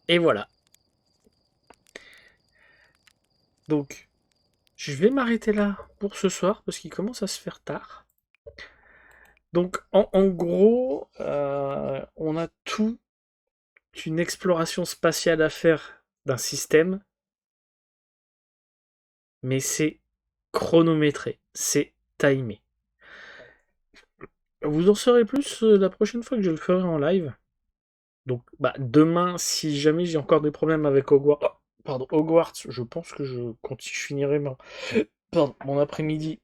Et voilà. Donc, je vais m'arrêter là pour ce soir parce qu'il commence à se faire tard. Donc, en gros, on a toute une exploration spatiale à faire d'un système, mais c'est chronométré, c'est timé. Vous en saurez plus la prochaine fois que je le ferai en live. Donc, bah, demain, si jamais j'ai encore des problèmes avec Hogwarts, je pense que je finirai mon après-midi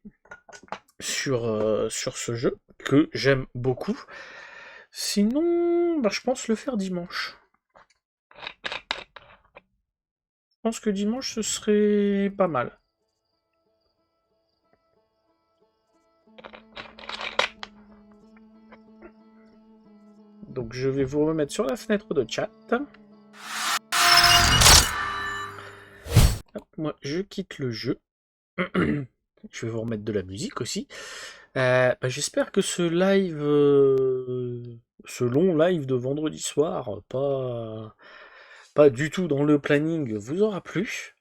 sur ce jeu, que j'aime beaucoup. Sinon, bah, je pense le faire dimanche. Je pense que dimanche, ce serait pas mal. Donc, je vais vous remettre sur la fenêtre de chat. Hop, moi, je quitte le jeu. Je vais vous remettre de la musique aussi. Bah, j'espère que ce live, ce long live de vendredi soir, pas du tout dans le planning, vous aura plu.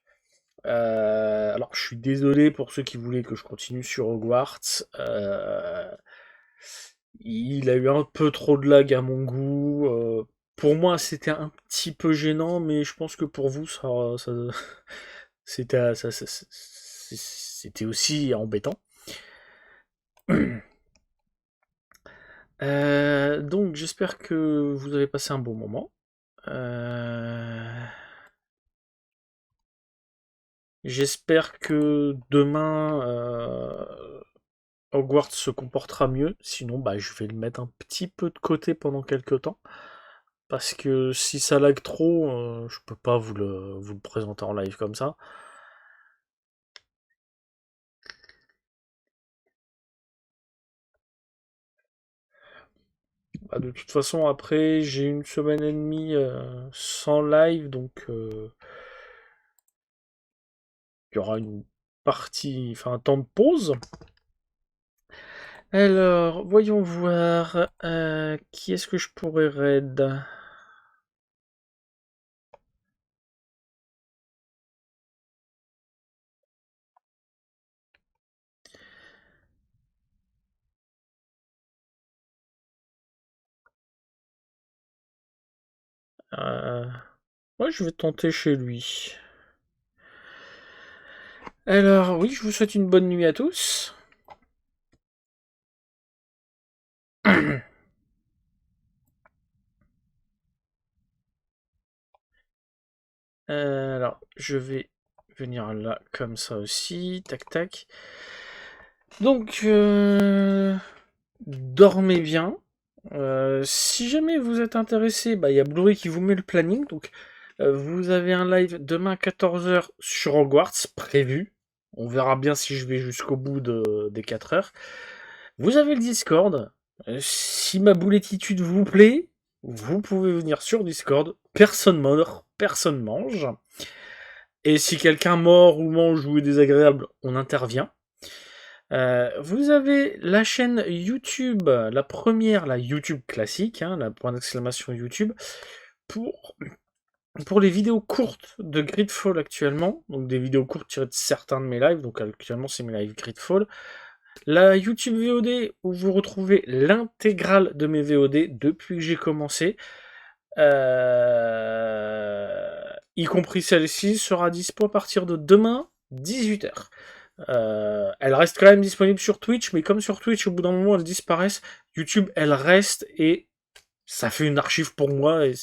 Alors, je suis désolé pour ceux qui voulaient que je continue sur Hogwarts. Il a eu un peu trop de lag à mon goût. Pour moi, c'était un petit peu gênant, mais je pense que pour vous, c'était aussi embêtant. Donc j'espère que vous avez passé un bon moment. J'espère que demain Hogwarts se comportera mieux. Sinon, bah, je vais le mettre un petit peu de côté pendant quelques temps. Parce que si ça lag trop, je peux pas vous le présenter en live comme ça. Bah, de toute façon, après, j'ai une semaine et demie sans live, donc il y aura une partie, enfin un temps de pause. Alors, voyons voir. Qui est-ce que je pourrais raid? Ouais, je vais tenter chez lui. Alors, oui, je vous souhaite une bonne nuit à tous. Alors, je vais venir là, comme ça aussi. Tac, tac. Donc, dormez bien. Si jamais vous êtes intéressé, bah, il y a Blu-ray qui vous met le planning. Donc, vous avez un live demain à 14h sur Hogwarts, prévu. On verra bien si je vais jusqu'au bout des 4 heures. Vous avez le Discord. Si ma boulettitude vous plaît, vous pouvez venir sur Discord. Personne mort, personne mange. Et si quelqu'un mort ou mange ou est désagréable, on intervient. Vous avez la chaîne YouTube, la première, la YouTube classique, hein, la point d'exclamation YouTube, pour les vidéos courtes de Gridfall actuellement, donc des vidéos courtes tirées de certains de mes lives, donc actuellement c'est mes lives Gridfall. La YouTube VOD où vous retrouvez l'intégrale de mes VOD depuis que j'ai commencé, y compris celle-ci, sera dispo à partir de demain, 18h. Elle reste quand même disponible sur Twitch, mais comme sur Twitch, au bout d'un moment, elles disparaissent, YouTube, elle reste et ça fait une archive pour moi. Et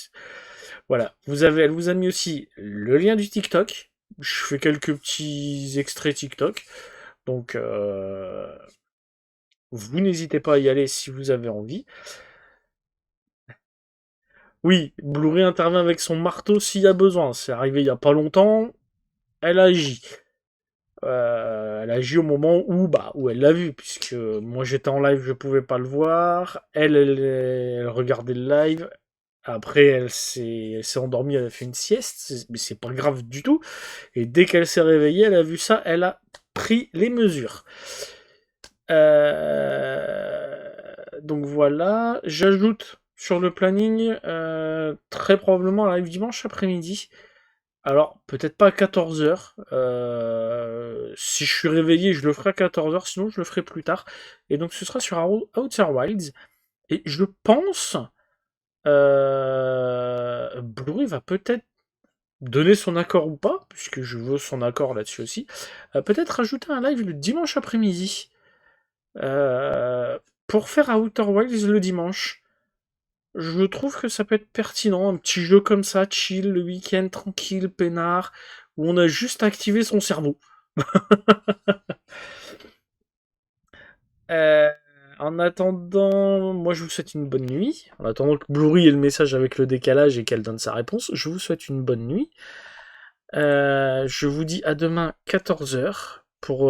voilà. Elle vous a mis aussi le lien du TikTok. Je fais quelques petits extraits TikTok. Donc, vous n'hésitez pas à y aller si vous avez envie. Oui, Blu-ray intervient avec son marteau s'il y a besoin. C'est arrivé il y a pas longtemps. Elle agit. Elle agit au moment où elle l'a vu, puisque moi j'étais en live, je pouvais pas le voir. Elle regardait le live. Après, elle s'est endormie, elle a fait une sieste, mais c'est pas grave du tout. Et dès qu'elle s'est réveillée, elle a vu ça, elle a pris les mesures. Donc voilà, j'ajoute sur le planning très probablement un live dimanche après-midi Alors, peut-être pas à 14h. Si je suis réveillé, je le ferai à 14h, sinon je le ferai plus tard. Et donc ce sera sur Outer Wilds. Et je pense, Blu-ray va peut-être donner son accord ou pas, puisque je veux son accord là-dessus aussi. Peut-être rajouter un live le dimanche après-midi. Pour faire Outer Wilds le dimanche. Je trouve que ça peut être pertinent, un petit jeu comme ça, chill, le week-end, tranquille, peinard, où on a juste activé son cerveau. Euh, En attendant, moi je vous souhaite une bonne nuit. En attendant que Blu-ray ait le message avec le décalage et qu'elle donne sa réponse, je vous souhaite une bonne nuit. Je vous dis à demain 14h pour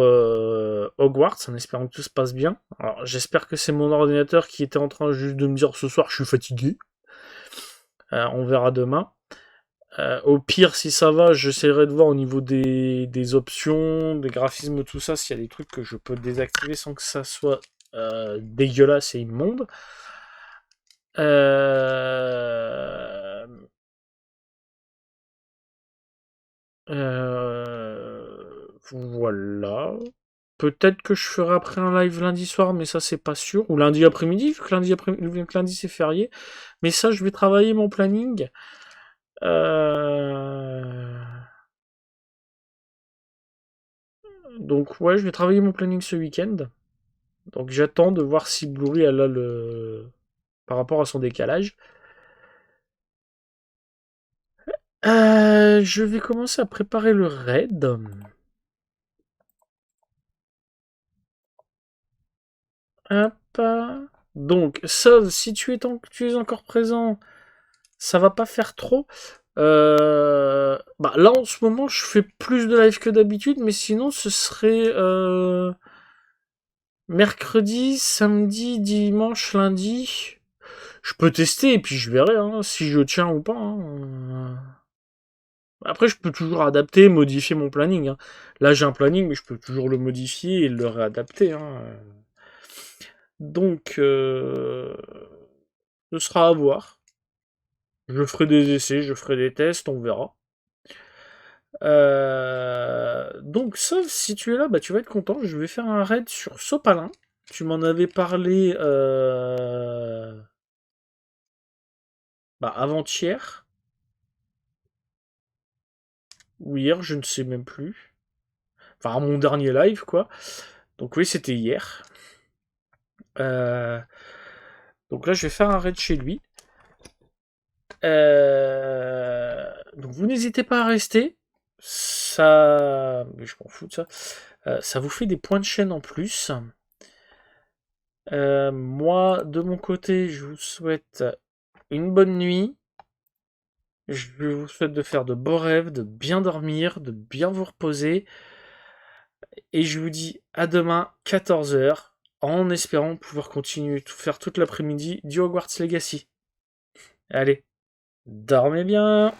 Hogwarts, en espérant que tout se passe bien. Alors j'espère que c'est mon ordinateur qui était en train juste de me dire ce soir je suis fatigué. On verra demain. Au pire, si ça va, j'essaierai de voir au niveau des options, des graphismes, tout ça, s'il y a des trucs que je peux désactiver sans que ça soit dégueulasse et immonde. Euh, voilà. Peut-être que je ferai après un live lundi soir, mais ça c'est pas sûr. Ou lundi après-midi, vu que lundi c'est férié. Mais ça, je vais travailler mon planning. Donc ouais, je vais travailler mon planning ce week-end. Donc j'attends de voir si Blu-ray elle a le par rapport à son décalage. Je vais commencer à préparer le raid. Hop. Donc, sauf si tu es encore présent, ça va pas faire trop. Bah, là en ce moment, je fais plus de live que d'habitude, mais sinon ce serait mercredi, samedi, dimanche, lundi. Je peux tester et puis je verrai hein, si je tiens ou pas. Hein. Après, je peux toujours adapter, modifier mon planning. Hein. Là, j'ai un planning, mais je peux toujours le modifier et le réadapter. Hein. Donc, ce sera à voir. Je ferai des essais, je ferai des tests, on verra. Donc, sauf si tu es là, bah, tu vas être content. Je vais faire un raid sur Sopalin. Tu m'en avais parlé bah, avant-hier. Ou hier, je ne sais même plus. Enfin, mon dernier live, quoi. Donc oui, c'était hier. Donc là, je vais faire un raid chez lui. Donc vous n'hésitez pas à rester. Ça. Mais je m'en fous de ça. Ça vous fait des points de chaîne en plus. Moi, de mon côté, je vous souhaite une bonne nuit. Je vous souhaite de faire de beaux rêves, de bien dormir, de bien vous reposer. Et je vous dis à demain, 14h, en espérant pouvoir continuer de faire toute l'après-midi du Hogwarts Legacy. Allez, dormez bien!